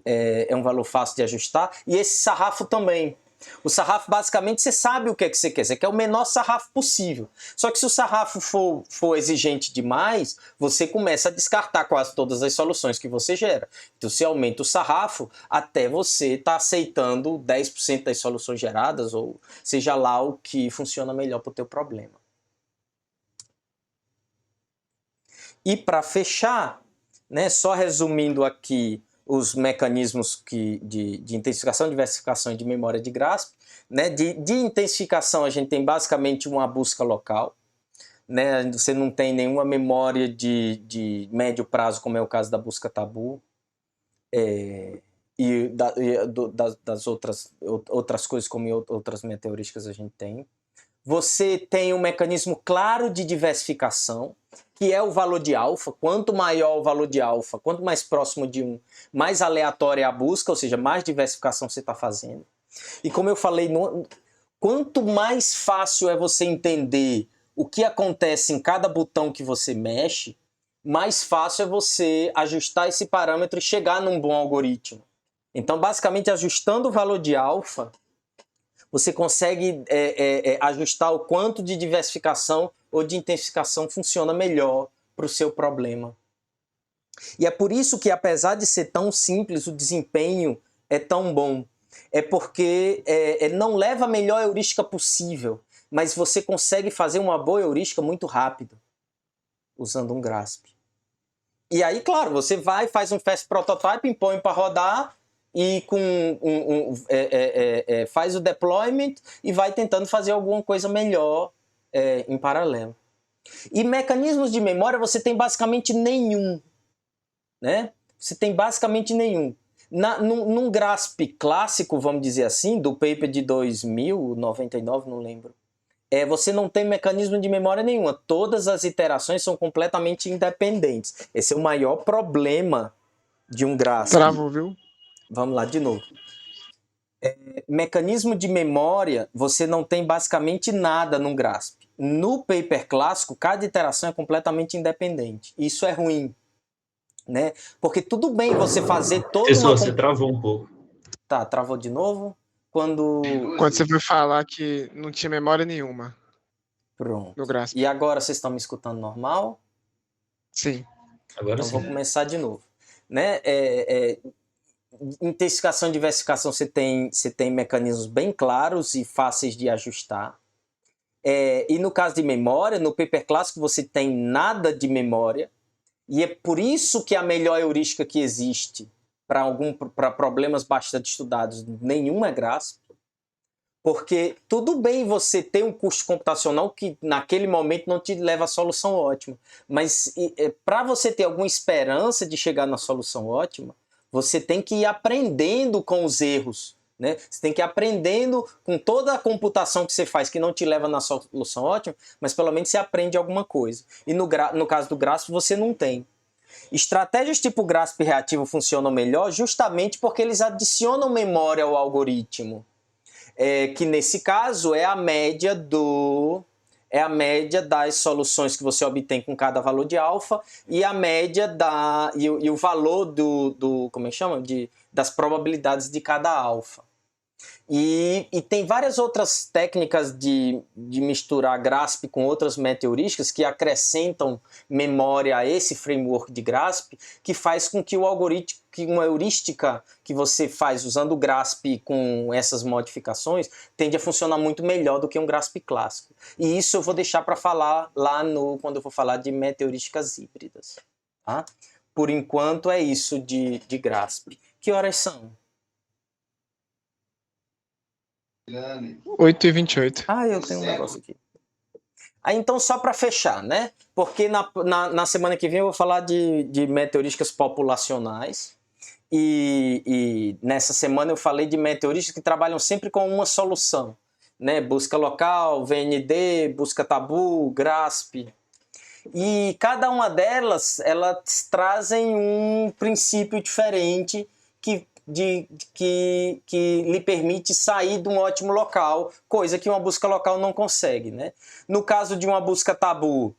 é um valor fácil de ajustar, e esse sarrafo também. O sarrafo, basicamente, você sabe o que você quer. Você quer o menor sarrafo possível. Só que se o sarrafo for exigente demais, você começa a descartar quase todas as soluções que você gera. Então, você aumenta o sarrafo até você estar aceitando 10% das soluções geradas, ou seja lá o que funciona melhor para o teu problema. E para fechar, né, só resumindo aqui os mecanismos de intensificação, diversificação e de memória de Grasp. Né? De intensificação, a gente tem basicamente uma busca local. Né? Você não tem nenhuma memória de médio prazo, como é o caso da busca tabu. Das outras coisas, como outras meteorísticas, a gente tem. Você tem um mecanismo claro de diversificação, que é o valor de alfa. Quanto maior o valor de alfa, quanto mais próximo de 1, mais aleatória é a busca, ou seja, mais diversificação você está fazendo. E como eu falei, quanto mais fácil é você entender o que acontece em cada botão que você mexe, mais fácil é você ajustar esse parâmetro e chegar num bom algoritmo. Então, basicamente, ajustando o valor de alfa, você consegue ajustar o quanto de diversificação ou de intensificação funciona melhor para o seu problema. E é por isso que, apesar de ser tão simples, o desempenho é tão bom. É porque não leva a melhor heurística possível, mas você consegue fazer uma boa heurística muito rápido, usando um Grasp. E aí, claro, você vai, faz um fast prototype, põe para rodar, e faz o deployment e vai tentando fazer alguma coisa melhor em paralelo. E mecanismos de memória você tem basicamente nenhum. Né? Você tem basicamente nenhum. Num Grasp clássico, vamos dizer assim, do paper de 2099, não lembro, você não tem mecanismo de memória nenhuma. Todas as iterações são completamente independentes. Esse é o maior problema de um Grasp. Travou, viu? Vamos lá, de novo. Mecanismo de memória, você não tem basicamente nada no Grasp. No paper clássico, cada iteração é completamente independente. Isso é ruim. Né? Porque tudo bem você fazer todo... Pessoal, você travou um pouco. Tá, travou de novo? Quando você foi falar que não tinha memória nenhuma. Pronto. No Grasp. E agora vocês estão me escutando normal? Sim. Agora Então sim. vou começar de novo. Né? Intensificação e diversificação você tem mecanismos bem claros e fáceis de ajustar. E no caso de memória, no paper clássico você tem nada de memória, e é por isso que a melhor heurística que existe para problemas bastante estudados, nenhum é GRASP, porque tudo bem você ter um custo computacional que naquele momento não te leva à solução ótima, mas para você ter alguma esperança de chegar na solução ótima, você tem que ir aprendendo com os erros. Né? Você tem que ir aprendendo com toda a computação que você faz, que não te leva na solução ótima, mas pelo menos você aprende alguma coisa. E no caso do GRASP você não tem. Estratégias tipo GRASP reativo funcionam melhor justamente porque eles adicionam memória ao algoritmo. Que nesse caso é a média das soluções que você obtém com cada valor de alfa e a média e o valor como é que chama? Das probabilidades de cada alfa. E tem várias outras técnicas de misturar GRASP com outras meta-heurísticas que acrescentam memória a esse framework de GRASP, que faz com que o algoritmo, que uma heurística que você faz usando o GRASP com essas modificações, tende a funcionar muito melhor do que um GRASP clássico. E isso eu vou deixar para falar lá quando eu for falar de meta-heurísticas híbridas. Tá? Por enquanto é isso de GRASP. Que horas são? 8h28. Eu tenho um negócio aqui. Então, só para fechar, né? Porque na semana que vem eu vou falar de meta-heurísticas populacionais. E nessa semana eu falei de meta-heurísticas que trabalham sempre com uma solução. Né? Busca local, VND, busca tabu, GRASP. E cada uma delas, elas trazem um princípio diferente que lhe permite sair de um ótimo local, coisa que uma busca local não consegue. Né? No caso de uma busca tabu,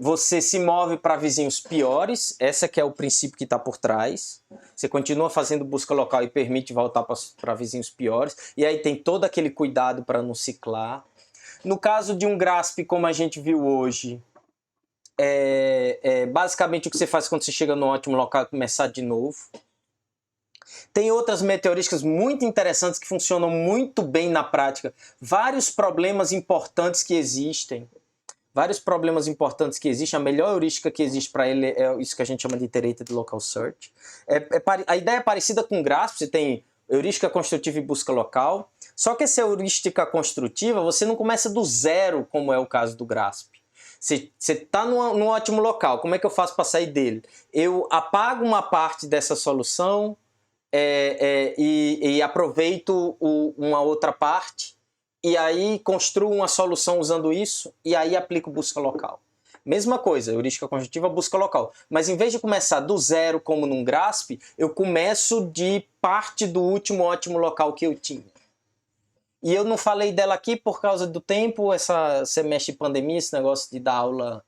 você se move para vizinhos piores, esse que é o princípio que está por trás. Você continua fazendo busca local e permite voltar para vizinhos piores, e aí tem todo aquele cuidado para não ciclar. No caso de um GRASP, como a gente viu hoje, basicamente o que você faz quando você chega no ótimo local é começar de novo. Tem outras meta-heurísticas muito interessantes que funcionam muito bem na prática. Vários problemas importantes que existem. A melhor heurística que existe para ele é isso que a gente chama de Iterated Local Search. A ideia é parecida com o GRASP. Você tem heurística construtiva e busca local. Só que essa heurística construtiva, você não começa do zero, como é o caso do GRASP. Você está num ótimo local. Como é que eu faço para sair dele? Eu apago uma parte dessa solução e aproveito uma outra parte, e aí construo uma solução usando isso, e aí aplico busca local. Mesma coisa, heurística conjuntiva, busca local. Mas em vez de começar do zero, como num GRASP, eu começo de parte do último ótimo local que eu tinha. E eu não falei dela aqui por causa do tempo, essa semestre de pandemia, esse negócio de dar aula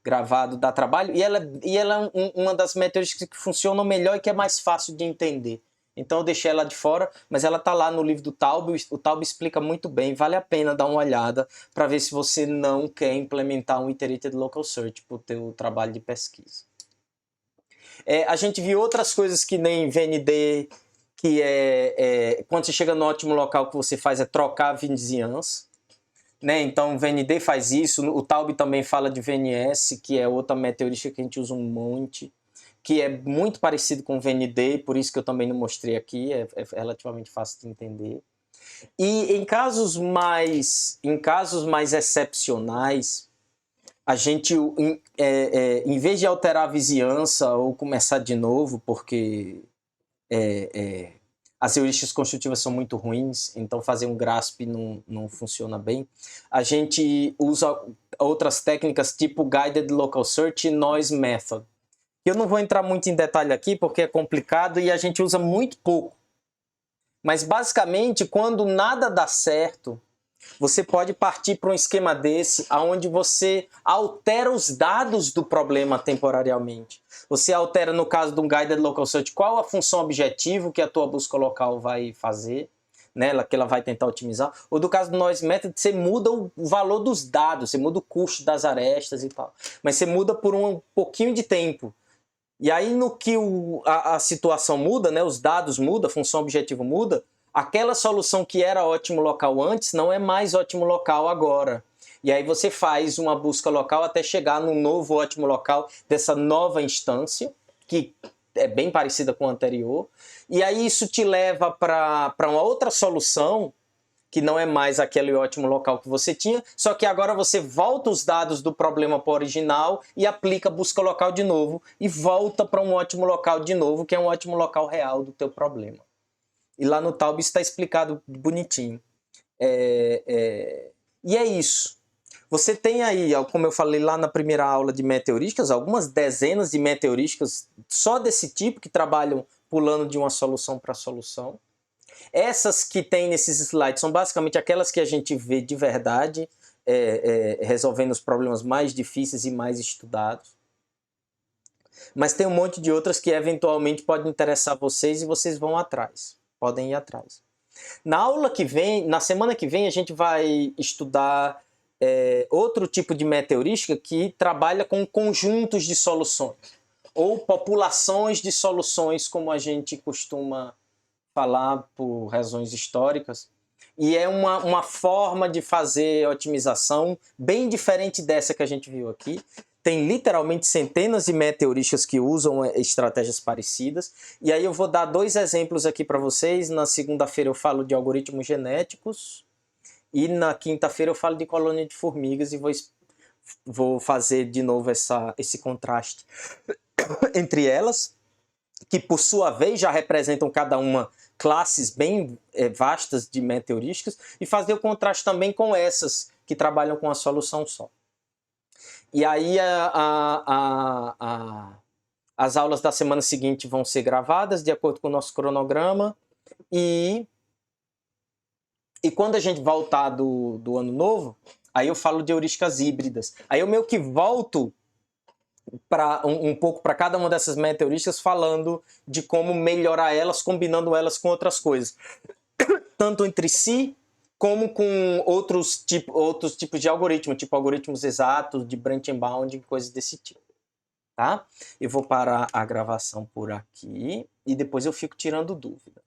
gravado dá trabalho, e ela é uma das meta-heurísticas que funcionam melhor e que é mais fácil de entender. Então eu deixei ela de fora, mas ela está lá no livro do Taub, o Taub explica muito bem, vale a pena dar uma olhada para ver se você não quer implementar um Iterated Local Search para o teu trabalho de pesquisa. A gente viu outras coisas que nem VND, que quando você chega no ótimo local, o que você faz é trocar a vizinhança. Né? Então, o VND faz isso, o Taub também fala de VNS, que é outra meta-heurística que a gente usa um monte, que é muito parecido com o VND, por isso que eu também não mostrei aqui, é relativamente fácil de entender. E em casos mais excepcionais, a gente, em vez de alterar a vizinhança ou começar de novo, porque as heurísticas construtivas são muito ruins, então fazer um GRASP não funciona bem. A gente usa outras técnicas tipo Guided Local Search e Noise Method. Eu não vou entrar muito em detalhe aqui porque é complicado e a gente usa muito pouco. Mas basicamente, quando nada dá certo, você pode partir para um esquema desse, onde você altera os dados do problema temporariamente. Você altera, no caso de um Guided Local Search, qual a função objetivo que a tua busca local vai fazer. né, que ela vai tentar otimizar, ou do caso do Noise Method, você muda o valor dos dados, você muda o custo das arestas e tal, mas você muda por um pouquinho de tempo. E aí no que a situação muda, né, os dados mudam, a função objetivo muda, aquela solução que era ótimo local antes não é mais ótimo local agora. E aí você faz uma busca local até chegar num novo ótimo local dessa nova instância, que é bem parecida com a anterior. E aí isso te leva para uma outra solução, que não é mais aquele ótimo local que você tinha, só que agora você volta os dados do problema para o original e aplica a busca local de novo e volta para um ótimo local de novo, que é um ótimo local real do teu problema. E lá no Taub está explicado bonitinho. E é isso. Você tem aí, como eu falei lá na primeira aula de meteorísticas, algumas dezenas de meteorísticas só desse tipo, que trabalham pulando de uma solução para solução. Essas que tem nesses slides são basicamente aquelas que a gente vê de verdade, resolvendo os problemas mais difíceis e mais estudados. Mas tem um monte de outras que eventualmente podem interessar vocês e vocês vão atrás. Podem ir atrás. Na aula que vem, na semana que vem, a gente vai estudar outro tipo de meteorística que trabalha com conjuntos de soluções, ou populações de soluções, como a gente costuma falar por razões históricas. E é uma forma de fazer otimização bem diferente dessa que a gente viu aqui. Tem literalmente centenas de meteorísticas que usam estratégias parecidas. E aí eu vou dar 2 exemplos aqui para vocês. Na segunda-feira eu falo de algoritmos genéticos. E na quinta-feira eu falo de colônia de formigas e vou fazer de novo esse contraste entre elas, que por sua vez já representam cada uma classes bem vastas de meteorísticas, e fazer o contraste também com essas que trabalham com a solução só. E aí as aulas da semana seguinte vão ser gravadas de acordo com o nosso cronograma, e quando a gente voltar do ano novo, aí eu falo de heurísticas híbridas. Aí eu meio que volto um pouco para cada uma dessas meteorísticas, falando de como melhorar elas, combinando elas com outras coisas. Tanto entre si, como com outros tipos de algoritmo, tipo algoritmos exatos, de branch and bound, coisas desse tipo. Tá? Eu vou parar a gravação por aqui e depois eu fico tirando dúvida.